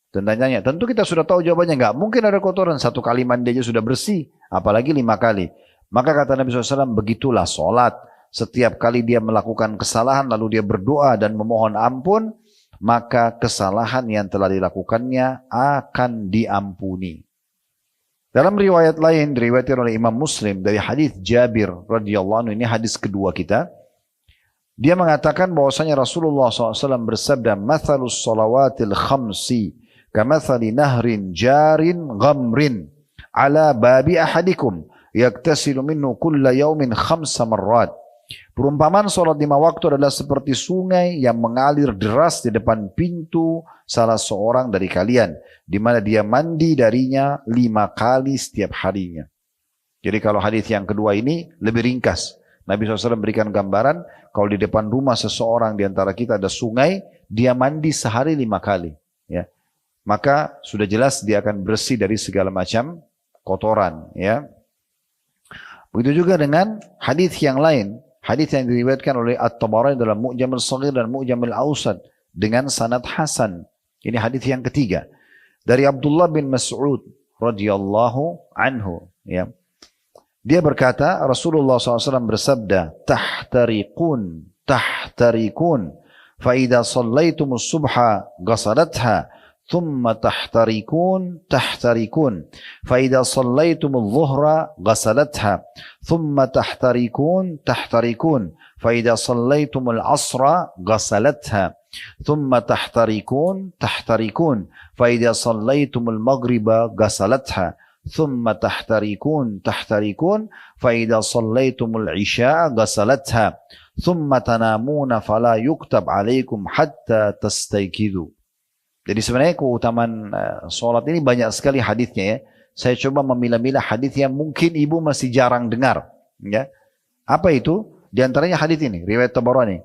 Tanya, tentu kita sudah tahu jawabannya, nggak mungkin ada kotoran. 1 kali mandi aja sudah bersih, apalagi 5 kali. Maka kata Nabi SAW, begitulah sholat. Setiap kali dia melakukan kesalahan, lalu dia berdoa dan memohon ampun, maka kesalahan yang telah dilakukannya akan diampuni. Dalam riwayat lain diriwayatkan oleh Imam Muslim dari hadis Jabir radhiyallahu anhu, ini hadis kedua kita. Dia mengatakan bahwasanya Rasulullah SAW bersabda, "Mathalus salawatil khamsi kamathali nahrin jarin ghamrin ala babi ahadikum yaktasilu minhu kulla yaumin 5 marrat." Perumpamaan sholat 5 waktu adalah seperti sungai yang mengalir deras di depan pintu salah seorang dari kalian, di mana dia mandi darinya 5 kali setiap harinya. Jadi kalau hadis yang kedua ini lebih ringkas. Nabi SAW berikan gambaran, kalau di depan rumah seseorang di antara kita ada sungai, dia mandi sehari 5 kali. Ya. Maka sudah jelas dia akan bersih dari segala macam kotoran. Ya. Begitu juga dengan hadis yang lain. Hadis yang diriwayatkan oleh At-Tabarani dalam Mu'jam Al-Saghir dan Mu'jam Al-Awsat dengan sanad hasan. Ini hadis yang ketiga. Dari Abdullah bin Mas'ud radhiyallahu anhu. Ya. Dia berkata, Rasulullah SAW bersabda, "Tahtariqun, tahtariqun, fa idza shallaitumus subha ghasalatha, thumma tahtariqun, tahtariqun, fa idza shallaitumudz zuhra ghasalatha, thumma tahtariqun, tahtariqun, fa idza shallaitumul asra ghasalatha, thumma tahtariqun, tahtariqun, fa idza shallaitumul maghriba ghasalatha, thumma tahtariqun, tahtariqun, fa idza shallaitumul isya ghasalatha, thumma tanamuna fala yuktab alaikum hatta tastayqidu." Jadi sebenarnya keutamaan sholat ini banyak sekali hadisnya ya. Saya coba memilah-milah hadis yang mungkin ibu masih jarang dengar. Ya. Apa itu? Di antaranya hadis ini, riwayat Tabarani.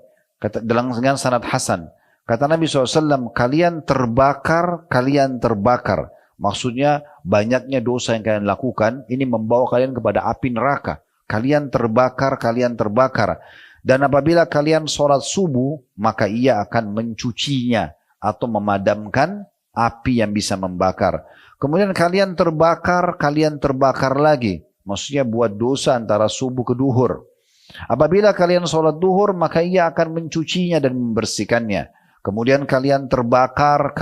Dengan sanad hasan. Kata Nabi SAW, kalian terbakar, kalian terbakar. Maksudnya banyaknya dosa yang kalian lakukan, ini membawa kalian kepada api neraka. Kalian terbakar, kalian terbakar. Dan apabila kalian sholat subuh, maka ia akan mencucinya atau memadamkan api yang bisa membakar. Kemudian kalian terbakar lagi. Maksudnya buat dosa antara subuh ke duhur. Apabila kalian sholat duhur, maka ia akan mencucinya dan membersihkannya. Kemudian kalian terbakar.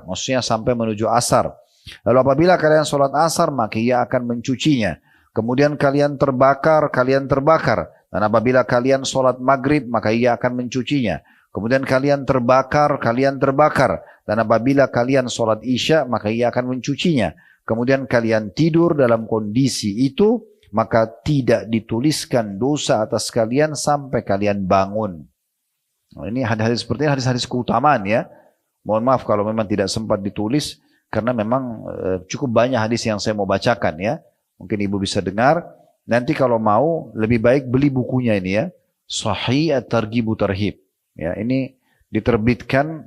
Maksudnya sampai menuju asar. Lalu apabila kalian sholat asar, maka ia akan mencucinya. Kemudian kalian terbakar, kalian terbakar. Dan apabila kalian sholat maghrib, maka ia akan mencucinya. Kemudian kalian terbakar, kalian terbakar. Dan apabila kalian sholat isya, maka ia akan mencucinya. Kemudian kalian tidur dalam kondisi itu, maka tidak dituliskan dosa atas kalian sampai kalian bangun. Nah, ini hadis-hadis seperti ini, hadis-hadis keutamaan ya. Mohon maaf kalau memang tidak sempat ditulis, karena memang cukup banyak hadis yang saya mau bacakan ya. Mungkin ibu bisa dengar. Nanti kalau mau, lebih baik beli bukunya ini ya. Sahih At-Targhib Tarhib. Ya, ini diterbitkan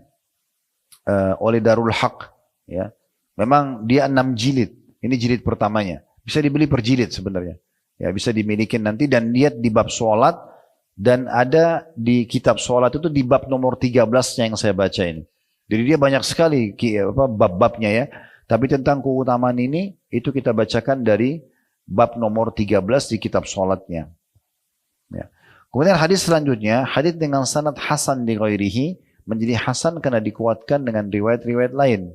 oleh Darul Haq. Ya. Memang dia 6 jilid. Ini jilid pertamanya. Bisa dibeli per jilid sebenarnya. Ya, bisa dimiliki nanti dan lihat di bab sholat. Dan ada di kitab sholat itu di bab nomor 13 yang saya baca ini. Jadi dia banyak sekali bab-babnya ya. Tapi tentang keutamaan ini, itu kita bacakan dari bab nomor 13 di kitab sholatnya. Ya. Kemudian hadis selanjutnya, hadis dengan sanad hasan di ghairihi, menjadi hasan karena dikuatkan dengan riwayat-riwayat lain.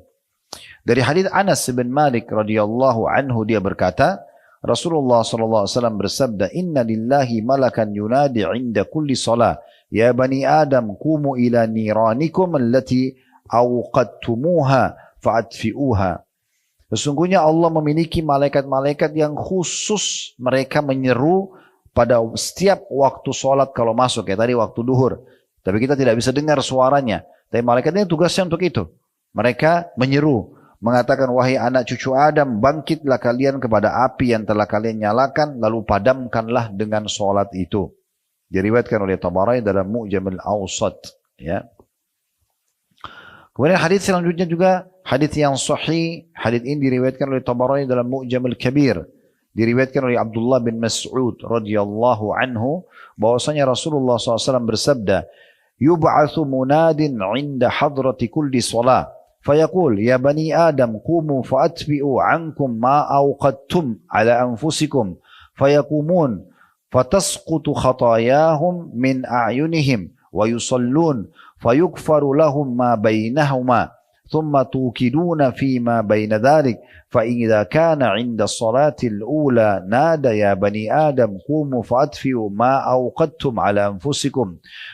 Dari hadis Anas bin Malik radhiyallahu anhu, dia berkata, Rasulullah SAW bersabda, Inna lillahi malakan yunadi inda kulli salah. Ya bani Adam, kumu ila niranikum allati awqadtumuha fa'adfi'uha. Sesungguhnya Allah memiliki malaikat-malaikat yang khusus mereka menyeru pada setiap waktu sholat kalau masuk. Ya tadi waktu duhur. Tapi kita tidak bisa dengar suaranya. Tapi malaikatnya tugasnya untuk itu. Mereka menyeru. Mengatakan, wahai anak cucu Adam, bangkitlah kalian kepada api yang telah kalian nyalakan, lalu padamkanlah dengan sholat itu. Diriwayatkan oleh Tabarani dalam Mu'jam al-Awsat. Ya. Kemudian hadis selanjutnya juga, hadis yang sahih. Hadis ini diriwayatkan oleh Tabarani dalam Mu'jam al-Kabir. Diriwayatkan oleh Abdullah bin Mas'ud radhiyallahu anhu, bahwasanya Rasulullah SAW bersabda, Yub'athu munadin inda hadrati kulli salah. فيقول يا بني آدم قوموا فأتبئوا عنكم ما أوقدتم على أنفسكم فيقومون فتسقط خطاياهم من أعينهم ويصلون فيغفر لهم ما بينهما ثم توكدون فيما بين ذلك فإذا كان عند الصلاة الأولى نادى يا بني آدم قوموا فأطفئوا ما أوقدتم على أنفسكم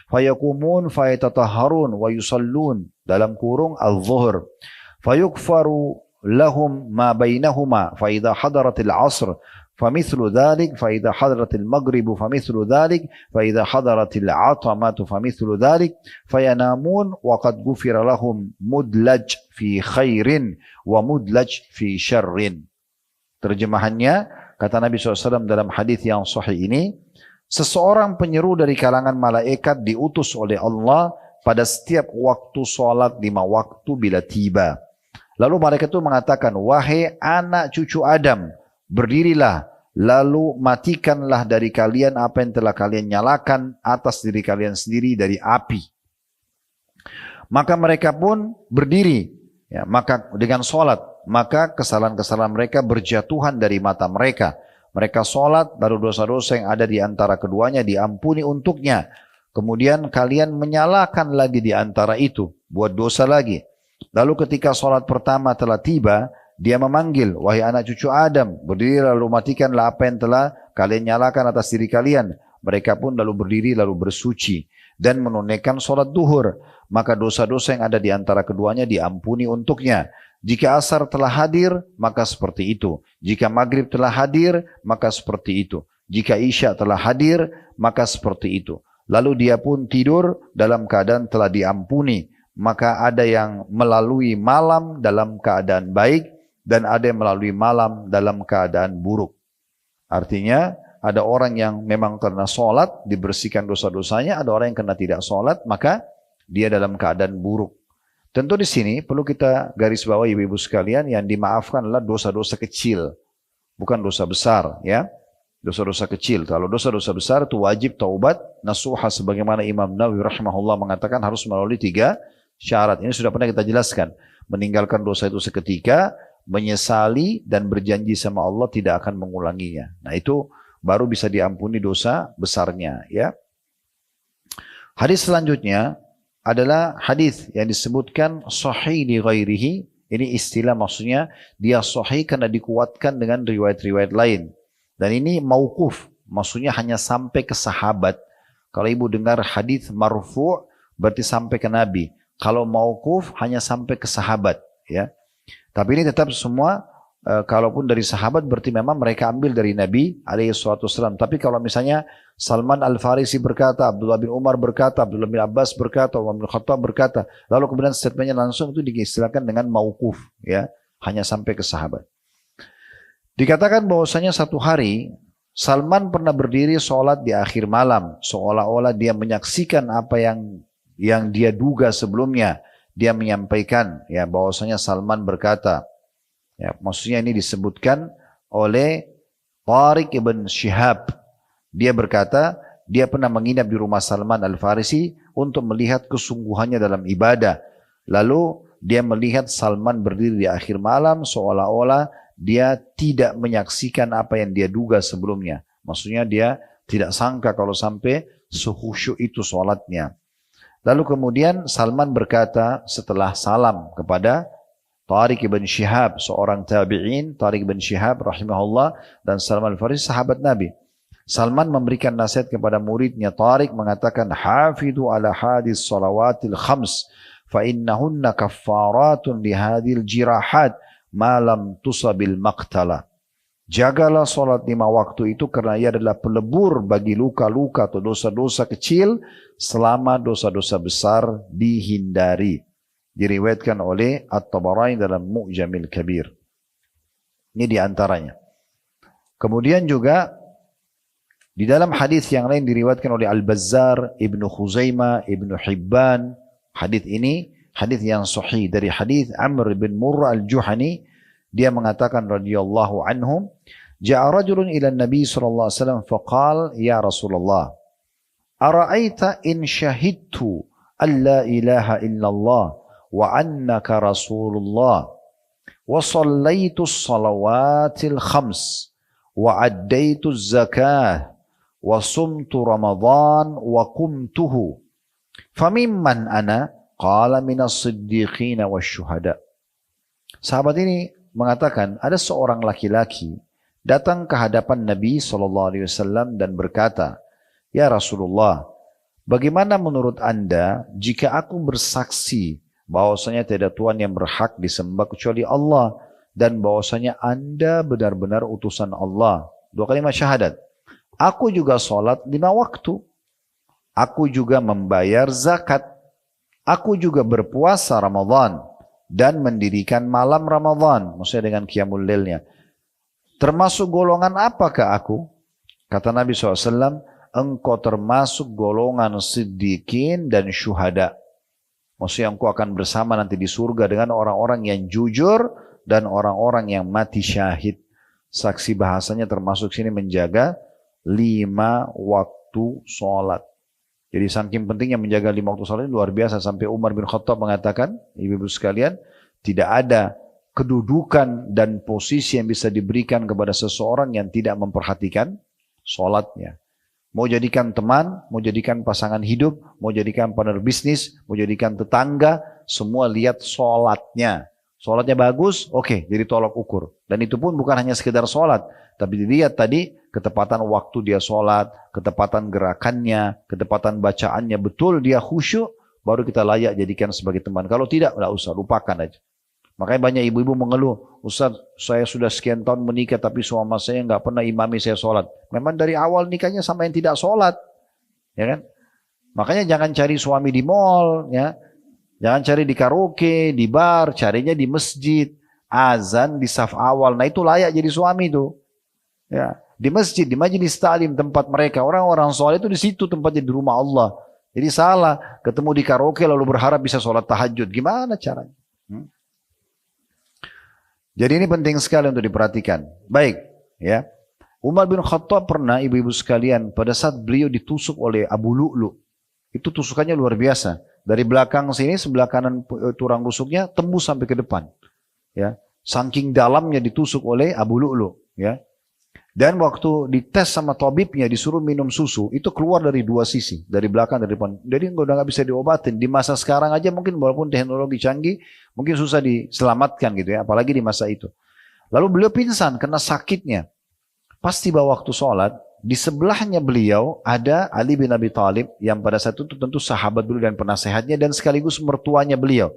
فيقومون فيتطهرون ويصلون dalam kurung al-zuhur fayughfaru lahum ma bainahuma fa idza hadaratil asr famithlu dhalik fa idza hadaratil maghrib famithlu dhalik fa idza hadaratil atamatu famithlu dhalik fayanamun wa qad ghufira lahum mudlaj fi khairin wa mudlaj fi syarrin. Terjemahannya, kata Nabi SAW dalam hadis yang sahih ini, seseorang penyeru dari kalangan malaikat diutus oleh Allah pada setiap waktu sholat 5 waktu bila tiba. Lalu malaikat itu mengatakan, wahai anak cucu Adam, berdirilah, lalu matikanlah dari kalian apa yang telah kalian nyalakan atas diri kalian sendiri dari api. Maka mereka pun berdiri, ya, maka dengan sholat, maka kesalahan-kesalahan mereka berjatuhan dari mata mereka. Mereka sholat, lalu dosa-dosa yang ada di antara keduanya diampuni untuknya. Kemudian kalian menyalakan lagi di antara itu, buat dosa lagi. Lalu ketika sholat pertama telah tiba, dia memanggil, wahai anak cucu Adam, berdiri lalu matikanlah apa yang telah kalian nyalakan atas diri kalian. Mereka pun lalu berdiri lalu bersuci dan menunaikan sholat duhur. Maka dosa-dosa yang ada di antara keduanya diampuni untuknya. Jika asar telah hadir, maka seperti itu. Jika maghrib telah hadir, maka seperti itu. Jika isya telah hadir, maka seperti itu. Lalu dia pun tidur dalam keadaan telah diampuni. Maka ada yang melalui malam dalam keadaan baik dan ada yang melalui malam dalam keadaan buruk. Artinya ada orang yang memang karena sholat dibersihkan dosa-dosanya, ada orang yang karena tidak sholat maka dia dalam keadaan buruk. Tentu di sini perlu kita garis bawahi ibu-ibu sekalian, yang dimaafkan adalah dosa-dosa kecil, bukan dosa besar ya. Dosa-dosa kecil. Kalau dosa-dosa besar itu wajib taubat nasuha, sebagaimana Imam Nawawi rahimahullah mengatakan harus melalui 3 syarat. Ini sudah pernah kita jelaskan. Meninggalkan dosa itu seketika, menyesali dan berjanji sama Allah tidak akan mengulanginya. Nah itu baru bisa diampuni dosa besarnya ya. Hadis selanjutnya adalah hadis yang disebutkan sahih li ghairihi. Ini istilah, maksudnya dia sahih karena dikuatkan dengan riwayat-riwayat lain. Dan ini mauquf, maksudnya hanya sampai ke sahabat. Kalau ibu dengar hadis marfu' berarti sampai ke Nabi. Kalau mauquf hanya sampai ke sahabat, ya. Tapi ini tetap semua kalaupun dari sahabat berarti memang mereka ambil dari Nabi alaihissalam. Tapi kalau misalnya Salman Al-Farisi berkata, Abdullah bin Umar berkata, Abdullah bin Abbas berkata, Umar bin Khattab berkata, lalu kemudian statementnya langsung itu diistilahkan dengan mauquf, ya, hanya sampai ke sahabat. Dikatakan bahwasanya satu hari Salman pernah berdiri sholat di akhir malam, seolah-olah dia menyaksikan apa yang dia duga sebelumnya. Dia menyampaikan, ya, bahwasanya Salman berkata, ya, maksudnya ini disebutkan oleh Tariq ibn Shihab. Dia berkata, dia pernah menginap di rumah Salman Al-Farisi untuk melihat kesungguhannya dalam ibadah. Lalu dia melihat Salman berdiri di akhir malam seolah-olah dia tidak menyaksikan apa yang dia duga sebelumnya. Maksudnya dia tidak sangka kalau sampai sehusyuk itu sholatnya. Lalu kemudian Salman berkata setelah salam kepada Tariq ibn Shihab, seorang tabi'in, Tariq ibn Shihab rahimahullah, dan Salman Al-Farisi sahabat Nabi. Salman memberikan nasihat kepada muridnya. Tariq mengatakan, hafidhu ala hadis salawatil khams, fa innahunna kaffaratun lihadil jirahat, malam tusabil maqtala. Jagalah solat 5 waktu itu karena ia adalah pelebur bagi luka-luka atau dosa-dosa kecil selama dosa-dosa besar dihindari. Diriwayatkan oleh At-Tabarani dalam Mu'jamil Kabir. Ini diantaranya. Kemudian juga di dalam hadis yang lain diriwayatkan oleh Al-Bazzar, Ibnu Khuzaimah, Ibnu Hibban. Hadis ini hadis yang sahih dari hadis Amr bin Murrah Al-Juhani. Dia mengatakan radhiyallahu anhum, ja'a rajulun ila Nabi sallallahu alaihi wasallam faqala ya Rasulullah, ara'aita in syahidtu an la ilaha illallah wa annaka Rasulullah wa sallaitu as-salawatil khams wa addaitu az-zakah wa sumtu Ramadan wa qumtuhu famimman ana qala minas siddiqin wasyuhada. Sahabat ini mengatakan ada seorang laki-laki datang ke hadapan Nabi SAW dan berkata, ya Rasulullah, bagaimana menurut Anda jika aku bersaksi bahwasanya tidak Tuhan yang berhak disembah kecuali Allah dan bahwasanya Anda benar-benar utusan Allah. 2 kalimat syahadat. Aku juga sholat 5 waktu. Aku juga membayar zakat. Aku juga berpuasa Ramadan dan mendirikan malam Ramadan, maksudnya dengan qiyamul lailnya. Termasuk golongan apakah aku? Kata Nabi SAW, engkau termasuk golongan siddiqin dan syuhada. Maksudnya engkau akan bersama nanti di surga dengan orang-orang yang jujur dan orang-orang yang mati syahid. Saksi bahasanya termasuk sini menjaga 5 waktu sholat. Jadi saking pentingnya menjaga 5 waktu salat ini luar biasa, sampai Umar bin Khattab mengatakan, ibu-ibu sekalian, tidak ada kedudukan dan posisi yang bisa diberikan kepada seseorang yang tidak memperhatikan salatnya. Mau jadikan teman, mau jadikan pasangan hidup, mau jadikan partner bisnis, mau jadikan tetangga, semua lihat salatnya. Salatnya bagus, oke, jadi tolak ukur. Dan itu pun bukan hanya sekedar salat, tapi dilihat tadi ketepatan waktu dia sholat, ketepatan gerakannya, ketepatan bacaannya, betul dia khusyuk, baru kita layak jadikan sebagai teman. Kalau tidak, tidak usah, lupakan aja. Makanya banyak ibu-ibu mengeluh, Ustaz, saya sudah sekian tahun menikah tapi suami saya nggak pernah imami saya sholat. Memang dari awal nikahnya sama yang tidak sholat, ya kan? Makanya jangan cari suami di mall, ya, jangan cari di karaoke, di bar, carinya di masjid, azan di saf awal. Nah itu layak jadi suami tuh, ya. Di masjid, di majelis ta'lim tempat mereka, orang-orang sholat itu di situ tempatnya, di rumah Allah. Jadi salah, ketemu di karaoke lalu berharap bisa sholat tahajud. Gimana caranya? Jadi ini penting sekali untuk diperhatikan. Baik, ya. Umar bin Khattab pernah, ibu-ibu sekalian, pada saat beliau ditusuk oleh Abu Lu'lu', itu tusukannya luar biasa. Dari belakang sini, sebelah kanan tulang rusuknya tembus sampai ke depan. Ya, saking dalamnya ditusuk oleh Abu Lu'lu', ya. Dan waktu dites sama tabibnya disuruh minum susu, itu keluar dari 2 sisi, dari belakang, dari depan. Jadi udah nggak bisa diobatin. Di masa sekarang aja mungkin walaupun teknologi canggih, mungkin susah diselamatkan gitu ya, apalagi di masa itu. Lalu beliau pingsan karena sakitnya. Pas tiba waktu sholat, di sebelahnya beliau ada Ali bin Abi Thalib yang pada saat itu tentu sahabat dulu dan penasehatnya dan sekaligus mertuanya beliau.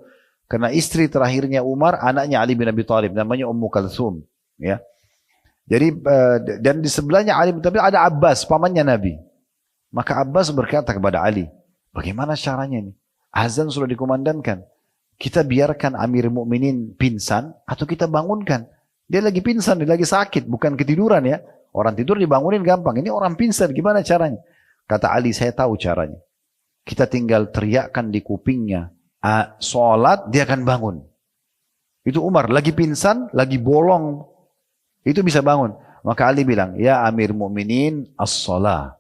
Karena istri terakhirnya Umar, anaknya Ali bin Abi Thalib, namanya Ummu Kalthum. Ya. Jadi dan di sebelahnya Ali bin Abi Thalib ada Abbas, pamannya Nabi. Maka Abbas berkata kepada Ali, bagaimana caranya ini? Azan sudah dikumandangkan. Kita biarkan Amir Mukminin pingsan atau kita bangunkan? Dia lagi pingsan, dia lagi sakit, bukan ketiduran ya. Orang tidur dibangunin gampang. Ini orang pingsan, gimana caranya? Kata Ali, saya tahu caranya. Kita tinggal teriakkan di kupingnya, sholat, dia akan bangun. Itu Umar, lagi pingsan, lagi bolong. Itu bisa bangun. Maka Ali bilang, ya Amir Mu'minin, as-sholah.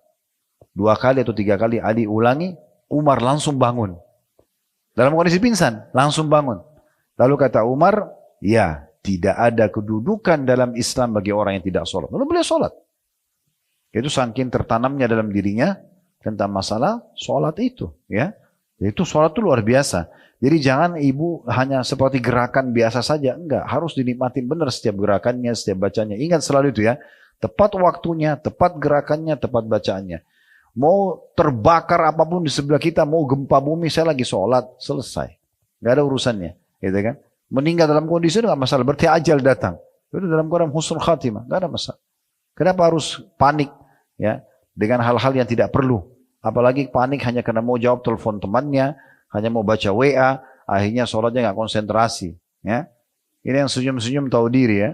2 kali atau 3 kali Ali ulangi, Umar langsung bangun. Dalam kondisi pingsan, langsung bangun. Lalu kata Umar, ya, tidak ada kedudukan dalam Islam bagi orang yang tidak sholat. Lalu beliau sholat. Itu saking tertanamnya dalam dirinya tentang masalah sholat itu. Ya, itu sholat itu luar biasa. Jadi jangan ibu hanya seperti gerakan biasa saja. Enggak, harus dinikmatin benar setiap gerakannya, setiap bacanya. Ingat selalu itu ya. Tepat waktunya, tepat gerakannya, tepat bacaannya. Mau terbakar apapun di sebelah kita, mau gempa bumi, saya lagi sholat, selesai. Enggak ada urusannya. Gitu kan? Meninggal dalam kondisi itu nggak masalah, berarti ajal datang. Itu dalam Quran husnul khatimah, nggak ada masalah. Kenapa harus panik ya dengan hal-hal yang tidak perlu? Apalagi panik hanya karena mau jawab telepon temannya, hanya mau baca WA, akhirnya sholatnya nggak konsentrasi. Ya, ini yang senyum-senyum tahu diri ya.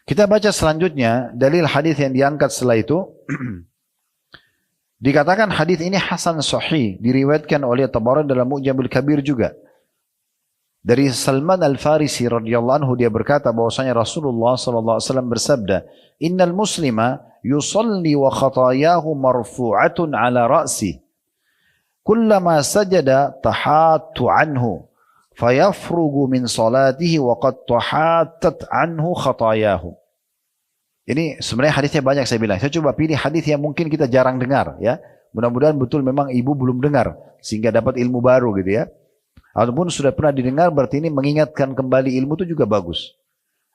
Kita baca selanjutnya dalil hadis yang diangkat setelah itu. Dikatakan hadis ini hasan sahih, diriwayatkan oleh Tabarani dalam Mu'jamul Kabir juga. Dari Salman Al-Farisi radhiyallahu anhu dia berkata bahwasanya Rasulullah sallallahu alaihi wasallam bersabda, "Innal muslima yusalli wa khatayahu marfu'atun 'ala ra'si. Kullama sajada tahattu anhu, fayafrugu min salatihi wa qad tahattat anhu khatayahu." Ini sebenarnya hadisnya banyak saya bilang. Saya coba pilih hadis yang mungkin kita jarang dengar ya. Mudah-mudahan betul memang ibu belum dengar sehingga dapat ilmu baru gitu ya. Ataupun sudah pernah didengar berarti ini mengingatkan kembali ilmu itu juga bagus.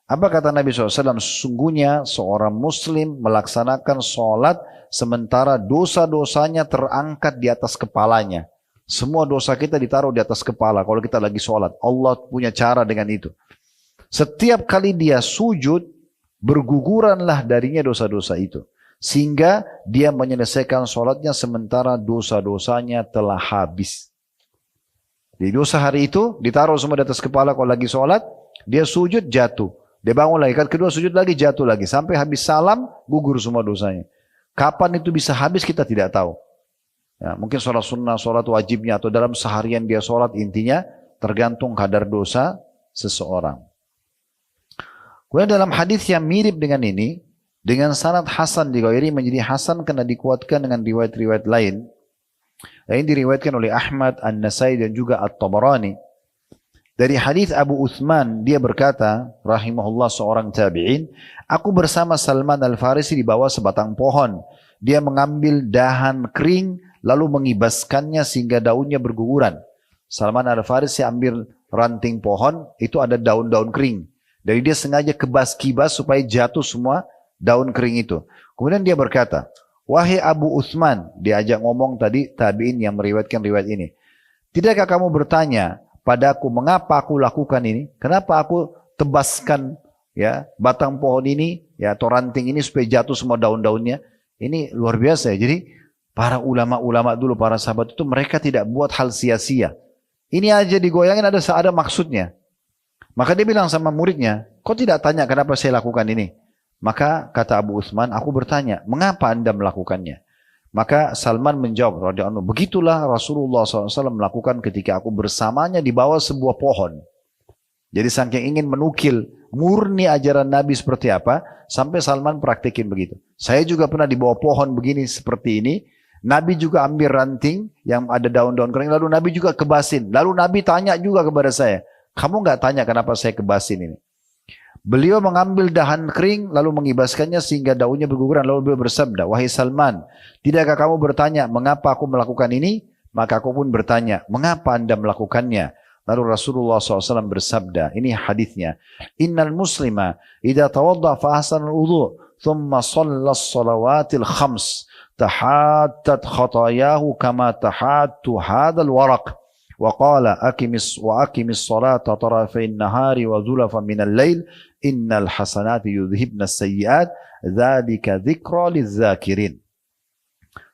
Apa kata Nabi SAW? Sesungguhnya seorang muslim melaksanakan sholat sementara dosa-dosanya terangkat di atas kepalanya. Semua dosa kita ditaruh di atas kepala kalau kita lagi sholat. Allah punya cara dengan itu. Setiap kali dia sujud, berguguranlah darinya dosa-dosa itu. Sehingga dia menyelesaikan sholatnya sementara dosa-dosanya telah habis. Di dosa hari itu ditaruh semua di atas kepala kalau lagi sholat, dia sujud jatuh, dia bangun lagi, kan kedua sujud lagi jatuh lagi, sampai habis salam gugur semua dosanya. Kapan itu bisa habis kita tidak tahu. Ya, mungkin sholat sunnah, sholat wajibnya atau dalam seharian dia sholat, intinya tergantung kadar dosa seseorang. Kemudian dalam hadis yang mirip dengan ini, dengan sanad hasan dighairi menjadi hasan karena dikuatkan dengan riwayat-riwayat lain. Ini diriwayatkan oleh Ahmad, An-Nasai dan juga At-Tabarani. Dari hadis Abu Uthman, dia berkata, rahimahullah seorang tabi'in, aku bersama Salman Al-Farisi di bawah sebatang pohon. Dia mengambil dahan kering, lalu mengibaskannya sehingga daunnya berguguran. Salman Al-Farisi ambil ranting pohon, itu ada daun-daun kering. Jadi dia sengaja kibas supaya jatuh semua daun kering itu. Kemudian dia berkata, wahai Abu Uthman, diajak ngomong tadi tabi'in yang meriwayatkan riwayat ini. Tidakkah kamu bertanya padaku mengapa aku lakukan ini? Kenapa aku tebaskan ya batang pohon ini ya atau ranting ini supaya jatuh semua daun-daunnya? Ini luar biasa ya. Jadi para ulama-ulama dulu, para sahabat itu mereka tidak buat hal sia-sia. Ini aja digoyangin ada maksudnya. Maka dia bilang sama muridnya, kok tidak tanya kenapa saya lakukan ini? Maka kata Abu Uthman, aku bertanya, mengapa anda melakukannya? Maka Salman menjawab, radhiyallahu anhu, begitulah Rasulullah SAW melakukan ketika aku bersamanya di bawah sebuah pohon. Jadi saking ingin menukil murni ajaran Nabi seperti apa, sampai Salman praktekin begitu. Saya juga pernah di bawah pohon begini seperti ini. Nabi juga ambil ranting yang ada daun-daun kering, lalu Nabi juga kebasin. Lalu Nabi tanya juga kepada saya, kamu nggak tanya kenapa saya kebasin ini? Beliau mengambil dahan kering lalu mengibaskannya sehingga daunnya berguguran. Lalu beliau bersabda, wahai Salman, tidakkah kamu bertanya mengapa aku melakukan ini? Maka aku pun bertanya, mengapa anda melakukannya? Lalu Rasulullah SAW bersabda, ini hadisnya, Innal muslima idza tawadda fa ahsana al-wudu' thumma shalla as-salawatil khams tahattat khatayahu kama tahattu hadzal waraq wa qala aqimis salata tarafay an-nahari wa zulafan min al-lail innal hasanati yudhibna as-sayyi'at dzalika dzikra lidz-dzakirin.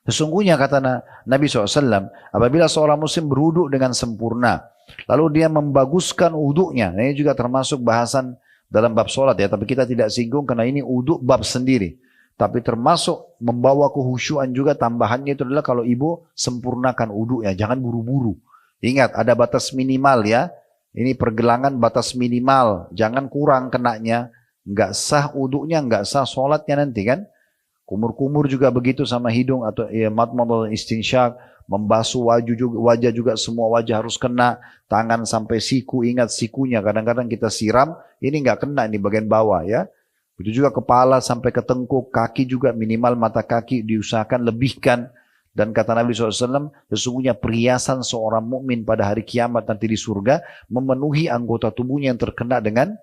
Sesungguhnya kata Nabi SAW, apabila seorang muslim berwudu dengan sempurna, lalu dia membaguskan wuduknya, nah ini juga termasuk bahasan dalam bab sholat ya, tapi kita tidak singgung karena ini wuduk bab sendiri. Tapi termasuk membawa kehusyuan juga, tambahannya itu adalah kalau ibu sempurnakan wuduknya, jangan buru-buru. Ingat ada batas minimal ya, ini pergelangan batas minimal, jangan kurang kenanya, nggak sah wuduknya, nggak sah sholatnya nanti kan. Kumur-kumur juga begitu sama hidung atau ya, madmadah istinsyak, membasuh wajah juga semua wajah harus kena, tangan sampai siku, ingat sikunya kadang-kadang kita siram, ini nggak kena ini bagian bawah ya. Itu juga kepala sampai ke tengkuk, kaki juga minimal mata kaki diusahakan lebihkan. Dan kata Nabi SAW, sesungguhnya perhiasan seorang mukmin pada hari kiamat nanti di surga memenuhi anggota tubuhnya yang terkena dengan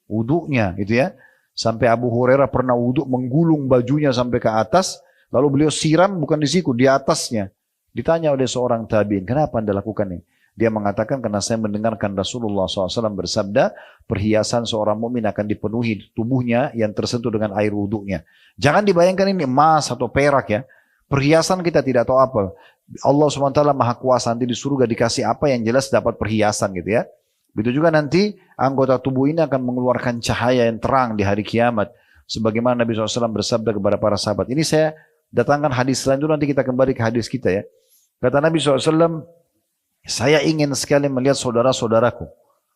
wuduknya gitu ya. Sampai Abu Hurairah pernah wuduk menggulung bajunya sampai ke atas, lalu beliau siram bukan di siku, di atasnya. Ditanya oleh seorang tabi'in, kenapa Anda lakukan ini? Dia mengatakan, karena saya mendengarkan Rasulullah SAW bersabda, perhiasan seorang mukmin akan dipenuhi tubuhnya yang tersentuh dengan air wuduknya. Jangan dibayangkan ini emas atau perak ya. Perhiasan kita tidak tahu apa. Allah SWT Maha Kuasa, nanti di surga dikasih apa yang jelas dapat perhiasan gitu ya. Begitu juga nanti anggota tubuh ini akan mengeluarkan cahaya yang terang di hari kiamat. Sebagaimana Nabi SAW bersabda kepada para sahabat. Ini saya datangkan hadis lain dulu, nanti kita kembali ke hadis kita ya. Kata Nabi SAW, saya ingin sekali melihat saudara-saudaraku.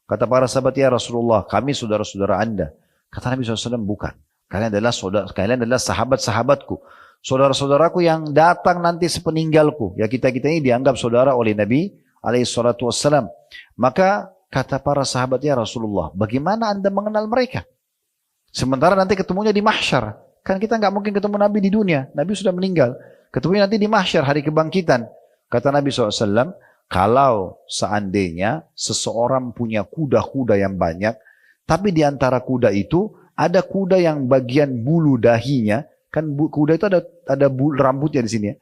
Kata para sahabat, ya Rasulullah, kami saudara-saudara Anda. Kata Nabi SAW, bukan. Kalian adalah sahabat-sahabatku. Saudara-saudaraku yang datang nanti sepeninggalku. Ya kita-kita ini dianggap saudara oleh Nabi SAW. Maka kata para sahabat, ya Rasulullah, bagaimana Anda mengenal mereka? Sementara nanti ketemunya di mahsyar. Kan kita nggak mungkin ketemu Nabi di dunia. Nabi sudah meninggal. Ketemunya nanti di mahsyar, hari kebangkitan. Kata Nabi SAW, kalau seandainya seseorang punya kuda-kuda yang banyak, tapi di antara kuda itu ada kuda yang bagian bulu dahinya, kan kuda itu ada bulu rambutnya di sini ya.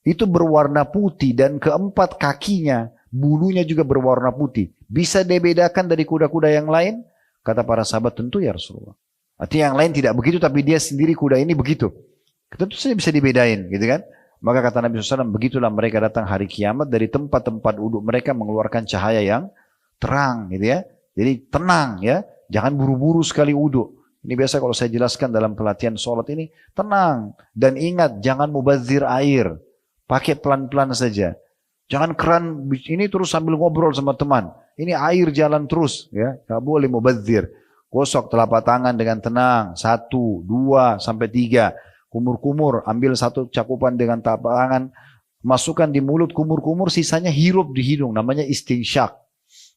Itu berwarna putih dan keempat kakinya bulunya juga berwarna putih. Bisa dibedakan dari kuda-kuda yang lain? Kata para sahabat, tentu ya Rasulullah. Artinya yang lain tidak begitu, tapi dia sendiri kuda ini begitu. Tentu saja bisa dibedain, gitu kan? Maka kata Nabi SAW, begitulah mereka datang hari kiamat dari tempat-tempat uduk mereka mengeluarkan cahaya yang terang, gitu ya. Jadi tenang ya, jangan buru-buru sekali uduk. Ini biasa kalau saya jelaskan dalam pelatihan sholat ini, tenang. Dan ingat, jangan mubazir air. Pakai pelan-pelan saja. Jangan keran ini terus sambil ngobrol sama teman. Ini air jalan terus ya. Gak boleh mubazir. Gosok telapak tangan dengan tenang. 1, 2, sampai 3. Kumur-kumur. Ambil satu cakupan dengan telapak tangan. Masukkan di mulut kumur-kumur. Sisanya hirup di hidung. Namanya istinsyak.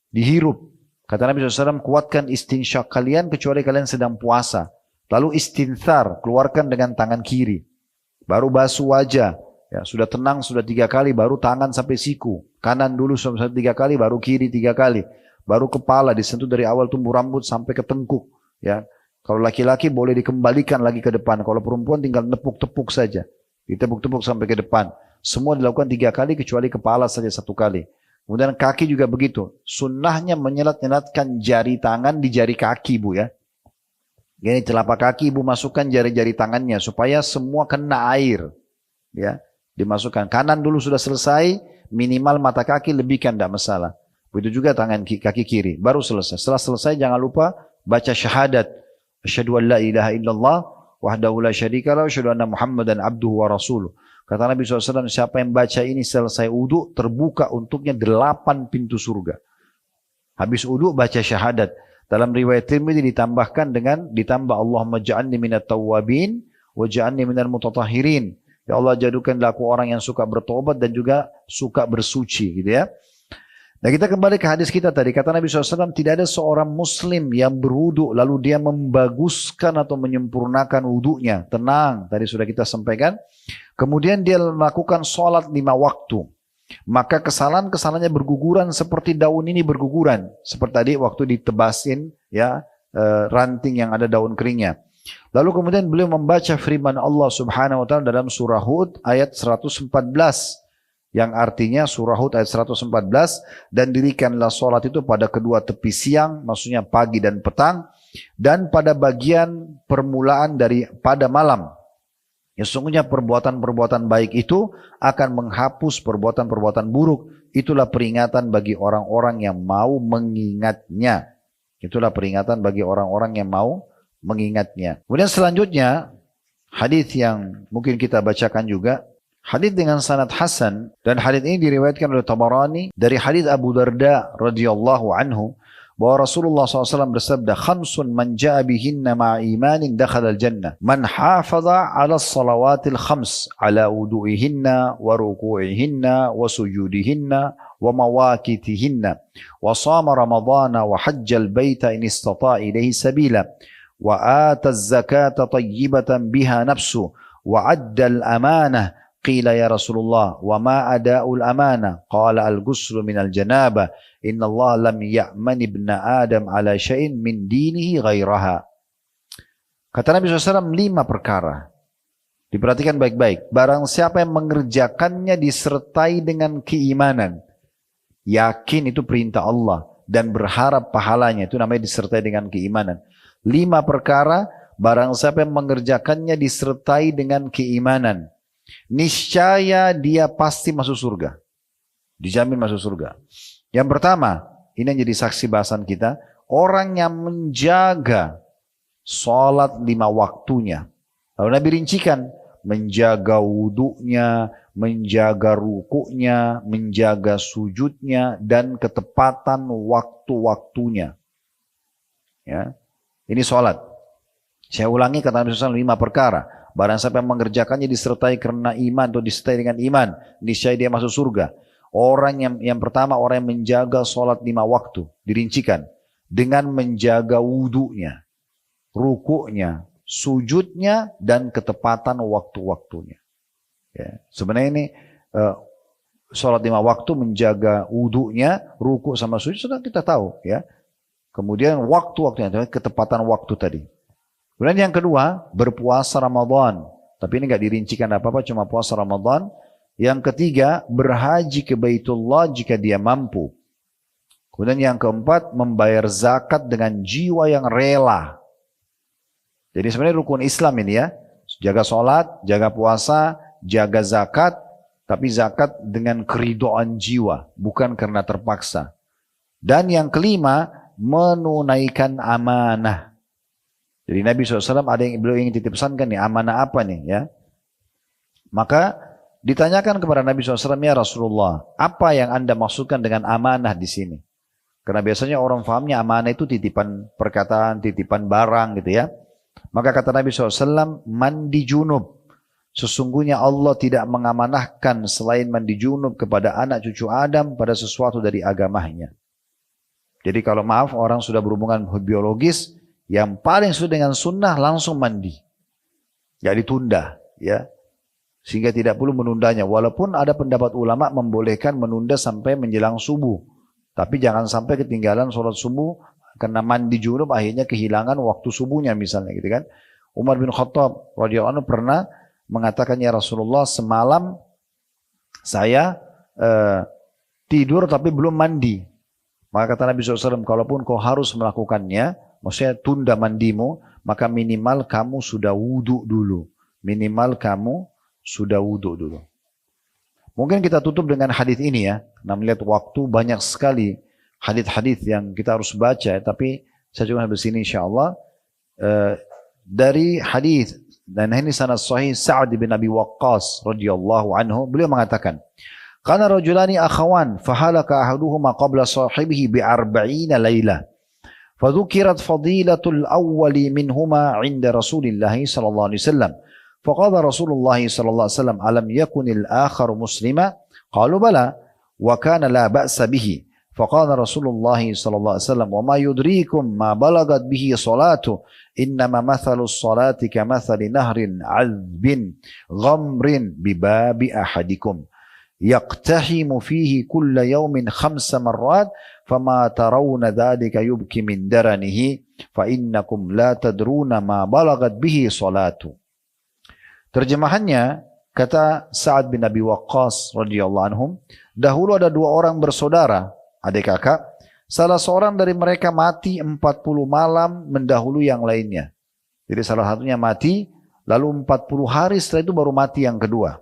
Dihirup. Kata Nabi SAW, kuatkan istinsyak kalian kecuali kalian sedang puasa. Lalu istinthar. Keluarkan dengan tangan kiri. Baru basuh wajah. Ya, sudah tenang, sudah 3 kali, baru tangan sampai siku. Kanan dulu sampai 3 kali, baru kiri 3 kali. Baru kepala disentuh dari awal tumbuh rambut sampai ke tengkuk. Ya, kalau laki-laki boleh dikembalikan lagi ke depan. Kalau perempuan tinggal nepuk-tepuk saja. Ditepuk-tepuk sampai ke depan. Semua dilakukan 3 kali kecuali kepala saja 1 kali. Kemudian kaki juga begitu. Sunnahnya menyelat-nyelatkan jari tangan di jari kaki bu ya. Gini telapak kaki ibu masukkan jari-jari tangannya supaya semua kena air. Ya. Dimasukkan kanan dulu sudah selesai, minimal mata kaki lebihkan tidak masalah. Begitu juga tangan kaki kiri, baru selesai. Setelah selesai jangan lupa baca syahadat. Asyhadu an la ilaha illallah wahdahu la syarika lahu, asyhadu anna Muhammadan abduhu wa rasuluh. Kata Nabi SAW, siapa yang baca ini selesai wudu, terbuka untuknya 8 pintu surga. Habis wudu baca syahadat. Dalam riwayat Tirmidzi ditambah Allahumma ja'alni minat tawwabin wa ja'alni minal mutatahhirin. Ya Allah, jadikanlah aku orang yang suka bertobat dan juga suka bersuci gitu ya. Nah kita kembali ke hadis kita tadi. Kata Nabi SAW, tidak ada seorang muslim yang berwudu lalu dia membaguskan atau menyempurnakan wudunya. Tenang, tadi sudah kita sampaikan. Kemudian dia melakukan sholat 5 waktu. maka kesalahan-kesalahannya berguguran seperti daun ini berguguran. Seperti tadi waktu ditebasin ya ranting yang ada daun keringnya. Lalu kemudian beliau membaca firman Allah Subhanahu wa taala dalam surah Hud ayat 114 yang artinya surah Hud ayat 114, dan dirikanlah salat itu pada kedua tepi siang, maksudnya pagi dan petang, dan pada bagian permulaan pada malam. Ya, sesungguhnya perbuatan-perbuatan baik itu akan menghapus perbuatan-perbuatan buruk. Itulah peringatan bagi orang-orang yang mau mengingatnya. Itulah peringatan bagi orang-orang yang mau mengingatnya. Kemudian selanjutnya, hadis yang mungkin kita bacakan juga. Hadis dengan sanad hasan, dan hadis ini diriwayatkan oleh Tabarani dari hadis Abu Darda radhiyallahu anhu, bahwa Rasulullah SAW bersabda, "Khamsun man jaa bihinna ma'a imanin dakhala al-jannah. Man hafaza 'ala as-salawatil khams, 'ala wudu'ihinna wa ruku'ihinna wa sujudihinna wa mawaqitihinna, wa shama ramadhana wa hajjal baita in istata'a ilayhi sabila, wa ata az-zakata tayyibatan biha nafsu, wa 'adda al-amanah." Qila ya Rasulullah, wa ma ada'ul amanah? Qala al-ghuslu minal janabah. Inna Allah lam ya'man ibna Adam ala syai'in min dinihi ghairaha. Kata Nabi SAW 5 perkara. Diperhatikan baik-baik. Barang siapa yang mengerjakannya disertai dengan keimanan, yakin itu perintah Allah dan berharap pahalanya, itu namanya disertai dengan keimanan. 5 perkara, barang siapa yang mengerjakannya disertai dengan keimanan, niscaya dia pasti masuk surga. Dijamin masuk surga. Yang pertama, ini yang jadi saksi bahasan kita, orang yang menjaga salat 5 waktunya. Lalu Nabi rincikan, menjaga wudunya, menjaga rukuknya, menjaga sujudnya, dan ketepatan waktu-waktunya. Ya. Ini salat. Saya ulangi kata Nabi SAW 5 perkara. Barang siapa yang mengerjakannya disertai karena iman atau disertai dengan iman, niscaya dia masuk surga. Orang yang pertama, orang yang menjaga sholat 5 waktu, dirincikan dengan menjaga wudunya, rukuknya, sujudnya, dan ketepatan waktu-waktunya. Ya, sebenarnya ini sholat 5 waktu, menjaga wudunya, rukuk sama sujud sudah kita tahu. Ya. Kemudian waktu-waktunya, ketepatan waktu tadi. Kemudian yang kedua, berpuasa Ramadan. Tapi ini nggak dirincikan apa-apa, cuma puasa Ramadan. Yang ketiga, berhaji ke Baitullah jika dia mampu. Kemudian yang keempat, membayar zakat dengan jiwa yang rela. Jadi sebenarnya rukun Islam ini ya. Jaga sholat, jaga puasa, jaga zakat. Tapi zakat dengan keridhaan jiwa, bukan karena terpaksa. Dan yang kelima, menunaikan amanah. Jadi Nabi SAW ada yang beliau ingin titip pesankan nih, amanah apa nih ya. Maka ditanyakan kepada Nabi SAW, ya Rasulullah, apa yang anda maksudkan dengan amanah di sini? Karena biasanya orang fahamnya amanah itu titipan perkataan, titipan barang gitu ya. Maka kata Nabi SAW, mandi junub. Sesungguhnya Allah tidak mengamanahkan selain mandi junub kepada anak cucu Adam pada sesuatu dari agamanya. Jadi kalau maaf orang sudah berhubungan biologis, yang paling sesuai dengan sunnah langsung mandi. Gak ditunda. Ya. Sehingga tidak perlu menundanya. Walaupun ada pendapat ulama membolehkan menunda sampai menjelang subuh. Tapi jangan sampai ketinggalan sholat subuh. Karena mandi junub akhirnya kehilangan waktu subuhnya misalnya. Gitu kan. Umar bin Khattab radhiyallahu anhu pernah mengatakan, ya Rasulullah, semalam saya tidur tapi belum mandi. Maka kata Nabi SAW, kalaupun kau harus melakukannya, maksudnya tunda mandimu, maka minimal kamu sudah wudhu dulu. Minimal kamu sudah wudhu dulu. Mungkin kita tutup dengan hadis ini ya. Nah, melihat waktu banyak sekali hadis-hadis yang kita harus baca. Tapi saya juga habis ini insyaAllah. Dari hadis, dan ini sanad sahih Sa'ad bin Abi Waqqas radhiyallahu anhu. Beliau mengatakan, kana rajulani akhawan fahalaka ahaduhuma qabla sahibihi bi'arba'ina laylah. فذكرت فضيلة الأول منهما عند رسول الله صلى الله عليه وسلم فقال رسول الله صلى الله عليه وسلم ألم يكن الآخر مسلما قالوا بلى وكان لا بأس به فقال رسول الله صلى الله عليه وسلم وما يدريكم ما بلغت به صلاته إنما مثل الصلاة كمثل نهر عذب غمر بباب أحدكم yaqtahimu fihi kulla yawmin 5 marrat fama tarawna dhalika yubki min daranihi fa innakum la tadruna ma balagat bihi salatu. Terjemahannya, kata Sa'ad bin Abi Waqqas radhiyallahu anhum, dahulu ada 2 orang bersaudara, adik kakak, salah seorang dari mereka mati 40 malam mendahului yang lainnya. Jadi salah satunya mati, lalu 40 hari setelah itu baru mati yang kedua.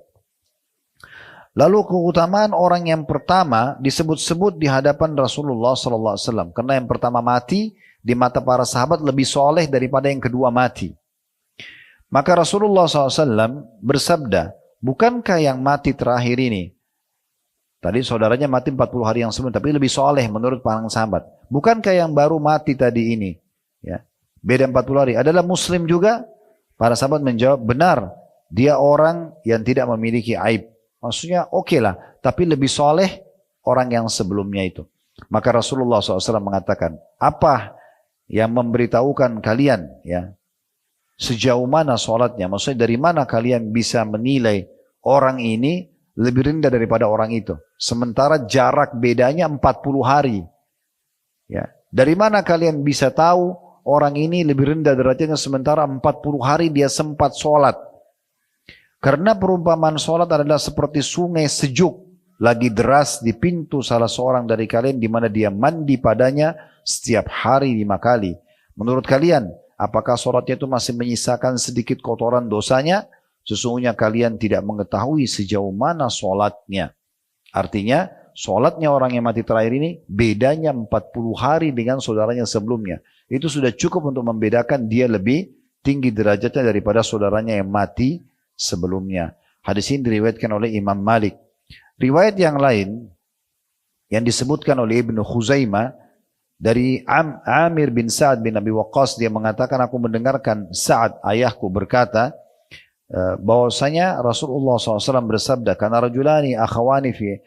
Lalu keutamaan orang yang pertama disebut-sebut di hadapan Rasulullah SAW. Karena yang pertama mati di mata para sahabat lebih soleh daripada yang kedua mati. Maka Rasulullah SAW bersabda, bukankah yang mati terakhir ini? Tadi saudaranya mati 40 hari yang sebelum, tapi lebih soleh menurut para sahabat. Bukankah yang baru mati tadi ini? Ya, beda 40 hari. Adalah muslim juga? Para sahabat menjawab, benar. Dia orang yang tidak memiliki aib. Maksudnya oke lah, tapi lebih soleh orang yang sebelumnya itu. Maka Rasulullah SAW mengatakan, apa yang memberitahukan kalian ya sejauh mana sholatnya? Maksudnya dari mana kalian bisa menilai orang ini lebih rendah daripada orang itu? Sementara jarak bedanya 40 hari. Ya, dari mana kalian bisa tahu orang ini lebih rendah derajatnya sementara 40 hari dia sempat sholat? Karena perumpamaan sholat adalah seperti sungai sejuk lagi deras di pintu salah seorang dari kalian di mana dia mandi padanya setiap hari 5 kali. Menurut kalian, apakah sholatnya itu masih menyisakan sedikit kotoran dosanya? Sesungguhnya kalian tidak mengetahui sejauh mana sholatnya. Artinya, sholatnya orang yang mati terakhir ini bedanya 40 hari dengan saudaranya sebelumnya. Itu sudah cukup untuk membedakan dia lebih tinggi derajatnya daripada saudaranya yang mati sebelumnya. Hadis ini diriwayatkan oleh Imam Malik. Riwayat yang lain yang disebutkan oleh Ibnu Khuzaimah dari Amir bin Sa'ad bin Abi Waqqas, dia mengatakan, aku mendengarkan Sa'ad ayahku berkata bahwasanya Rasulullah SAW bersabda, kana rajulani akhawani fi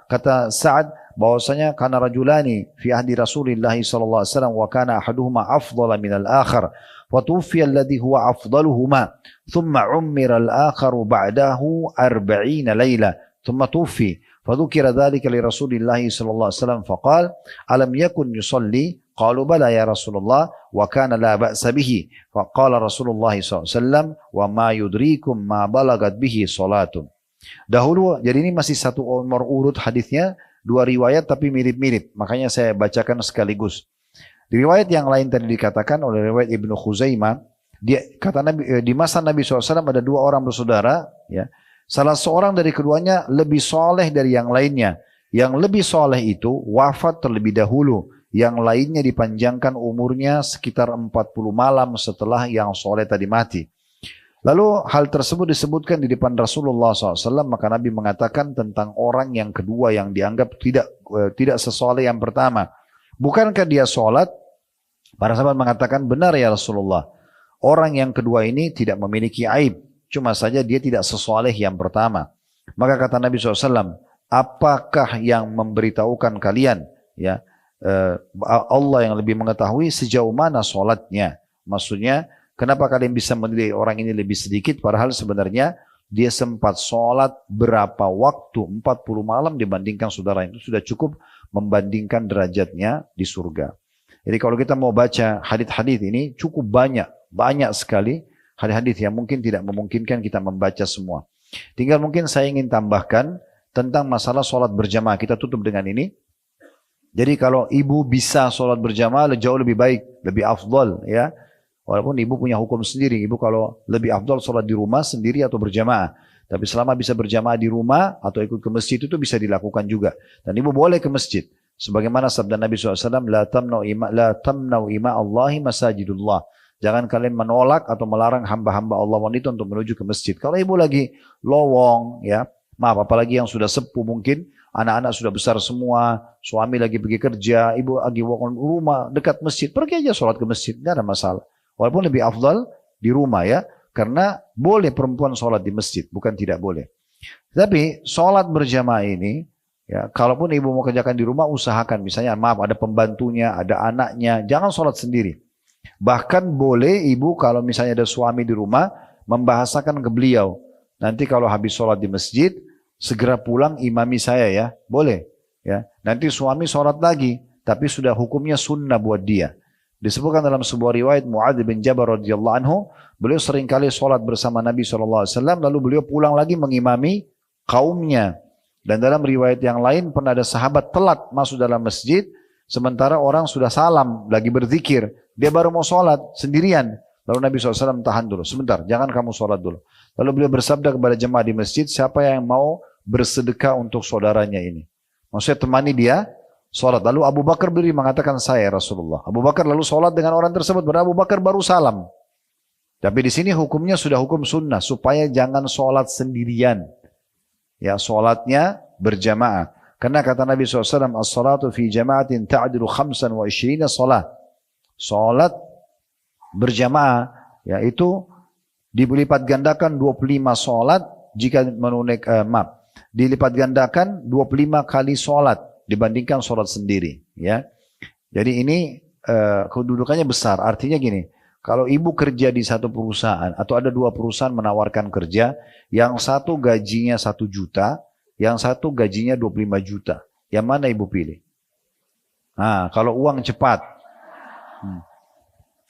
kata Sa'ad bahwasanya kana rajulani fi ahdi Rasulillah sallallahu alaihi wasallam wa kana ahaduhuma afdala min al-akhar wa tuwfiya alladhi huwa afdaluhuma thumma ummira al-akharu ba'dahu 40 layla thumma tuwfi fadhukira dhalika li Rasulillah sallallahu alaihi wasallam faqala alam yakun yusalli qalu bala ya Rasulullah wa kana la ba'sa bihi faqala Rasulullah sallallahu alaihi wasallam wa ma yudrikum ma balagat bihi salatun. Dahulu, jadi ini masih satu nomor urut hadisnya, 2 riwayat tapi mirip-mirip, makanya saya bacakan sekaligus. Di riwayat yang lain tadi dikatakan oleh riwayat Ibnu Khuzaimah, dia kata Nabi, di masa Nabi SAW ada 2 orang bersaudara, ya. Salah seorang dari keduanya lebih soleh dari yang lainnya. Yang lebih soleh itu wafat terlebih dahulu, yang lainnya dipanjangkan umurnya sekitar 40 malam setelah yang soleh tadi mati. Lalu hal tersebut disebutkan di depan Rasulullah SAW, maka Nabi mengatakan tentang orang yang kedua yang dianggap tidak sesoleh yang pertama. Bukankah dia sholat? Para sahabat mengatakan, benar ya Rasulullah. Orang yang kedua ini tidak memiliki aib. Cuma saja dia tidak sesoleh yang pertama. Maka kata Nabi SAW, apakah yang memberitahukan kalian? Ya, Allah yang lebih mengetahui sejauh mana sholatnya. Maksudnya, kenapa kalian bisa menilai orang ini lebih sedikit? Padahal sebenarnya dia sempat sholat berapa waktu? 40 malam dibandingkan saudara itu sudah cukup membandingkan derajatnya di surga. Jadi kalau kita mau baca hadis-hadis ini cukup banyak sekali hadis-hadis yang mungkin tidak memungkinkan kita membaca semua. Tinggal mungkin saya ingin tambahkan tentang masalah sholat berjamaah. Kita tutup dengan ini. Jadi kalau ibu bisa sholat berjamaah jauh lebih baik, lebih afdal ya. Walaupun ibu punya hukum sendiri, ibu kalau lebih afdal sholat di rumah sendiri atau berjamaah. Tapi selama bisa berjamaah di rumah atau ikut ke masjid itu bisa dilakukan juga. Dan ibu boleh ke masjid. Sebagaimana sabda Nabi SAW, La tamna'u ima Allahi masajidullah. Jangan kalian menolak atau melarang hamba-hamba Allah wanita untuk menuju ke masjid. Kalau ibu lagi lowong, ya, maaf, apalagi yang sudah sepuh mungkin, anak-anak sudah besar semua, suami lagi pergi kerja, ibu lagi rumah dekat masjid, pergi aja sholat ke masjid, tidak ada masalah. Walaupun lebih afdal di rumah ya. Karena boleh perempuan sholat di masjid, bukan tidak boleh. Tapi sholat berjamaah ini, ya, kalaupun ibu mau kerjakan di rumah, usahakan. Misalnya, maaf, ada pembantunya, ada anaknya, jangan sholat sendiri. Bahkan boleh ibu kalau misalnya ada suami di rumah, membahasakan ke beliau. Nanti kalau habis sholat di masjid, segera pulang imami saya ya, boleh. Ya, nanti suami sholat lagi, tapi sudah hukumnya sunnah buat dia. Disebutkan dalam sebuah riwayat Mu'adz bin Jabal radhiyallahu anhu, beliau seringkali sholat bersama Nabi SAW, lalu beliau pulang lagi mengimami kaumnya. Dan dalam riwayat yang lain pernah ada sahabat telat masuk dalam masjid, sementara orang sudah salam, lagi berzikir. Dia baru mau sholat sendirian. Lalu Nabi SAW tahan dulu, sebentar, jangan kamu sholat dulu. Lalu beliau bersabda kepada jemaah di masjid, siapa yang mau bersedekah untuk saudaranya ini? Maksudnya temani dia sholat. Lalu Abu Bakar berdiri mengatakan, saya Rasulullah. Abu Bakar lalu sholat dengan orang tersebut, berarti Abu Bakar baru salam. Tapi di sini hukumnya sudah hukum sunnah, supaya jangan sholat sendirian. Ya, sholatnya berjamaah. Karena kata Nabi SAW, as-salatu fi jama'atin ta'adilu 25 sholat. Sholat berjamaah, yaitu dilipat gandakan 25 sholat jika menunaikan dilipat gandakan 25 kali sholat dibandingkan sholat sendiri. Ya, jadi ini kedudukannya besar. Artinya gini, kalau ibu kerja di satu perusahaan atau ada dua perusahaan menawarkan kerja, yang satu gajinya 1 juta, yang satu gajinya 25 juta. Yang mana ibu pilih? Nah, kalau uang cepat,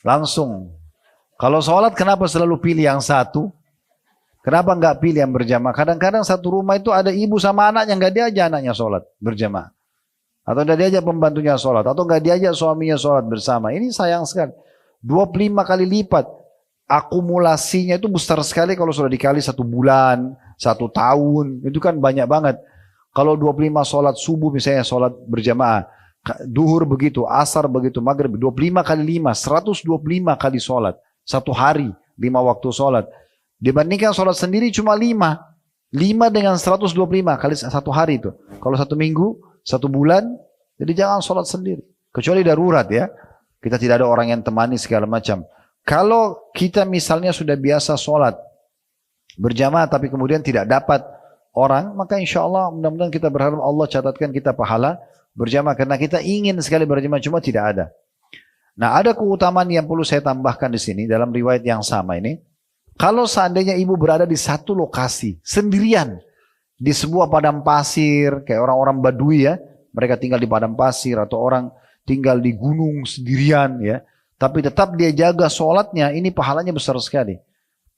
langsung. Kalau sholat kenapa selalu pilih yang satu? Kenapa nggak pilih yang berjamaah? Kadang-kadang satu rumah itu ada ibu sama anaknya, nggak diajak anaknya sholat berjamaah. Atau nggak diajak pembantunya sholat. Atau nggak diajak suaminya sholat bersama. Ini sayang sekali. 25 kali lipat. Akumulasinya itu besar sekali kalau sudah dikali 1 bulan, 1 tahun. Itu kan banyak banget. Kalau 25 sholat subuh misalnya sholat berjamaah. Duhur begitu, asar begitu, maghrib. 25 kali 5, 125 kali sholat. 1 hari, 5 waktu sholat. Dibandingkan sholat sendiri cuma 5. 5 dengan 125 kali 1 hari itu. Kalau 1 minggu, 1 bulan, jadi jangan sholat sendiri. Kecuali darurat ya. Kita tidak ada orang yang temani segala macam. Kalau kita misalnya sudah biasa sholat berjamaah tapi kemudian tidak dapat orang, maka insya Allah mudah-mudahan kita berharap Allah catatkan kita pahala berjamaah. Karena kita ingin sekali berjamaah cuma tidak ada. Nah, ada keutamaan yang perlu saya tambahkan di sini dalam riwayat yang sama ini. Kalau seandainya ibu berada di satu lokasi sendirian di sebuah padang pasir, kayak orang-orang Badui ya, mereka tinggal di padang pasir, atau orang tinggal di gunung sendirian ya, tapi tetap dia jaga sholatnya, ini pahalanya besar sekali.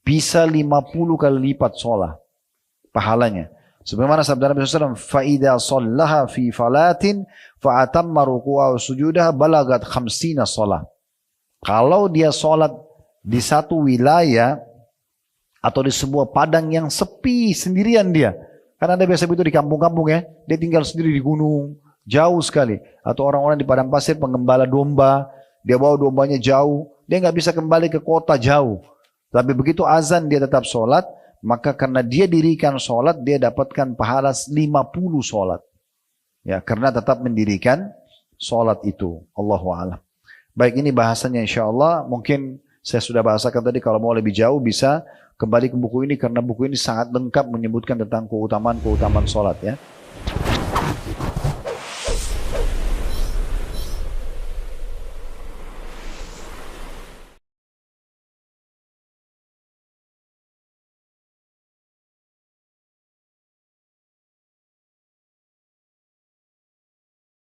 Bisa 50 kali lipat sholat pahalanya. Sebagaimana sabda Nabi SAW, فَإِذَا صَلَّهَا فِي فَلَاتٍ فَأَتَمَّ رُكُوعَهُ وَسُجُودَهَا بَلَغَتْ 50 sholat. Kalau dia sholat di satu wilayah atau di sebuah padang yang sepi sendirian dia, karena ada biasa itu di kampung-kampung ya, dia tinggal sendiri di gunung, jauh sekali. Atau orang-orang di padang pasir penggembala domba, dia bawa dombanya jauh, dia nggak bisa kembali ke kota jauh. Tapi begitu azan dia tetap sholat, maka karena dia dirikan sholat, dia dapatkan pahala 50 sholat. Ya, karena tetap mendirikan sholat itu. Allahu a'lam. Baik, ini bahasanya insya Allah. Mungkin saya sudah bahasakan tadi, kalau mau lebih jauh bisa kembali ke buku ini, karena buku ini sangat lengkap menyebutkan tentang keutamaan-keutamaan sholat ya.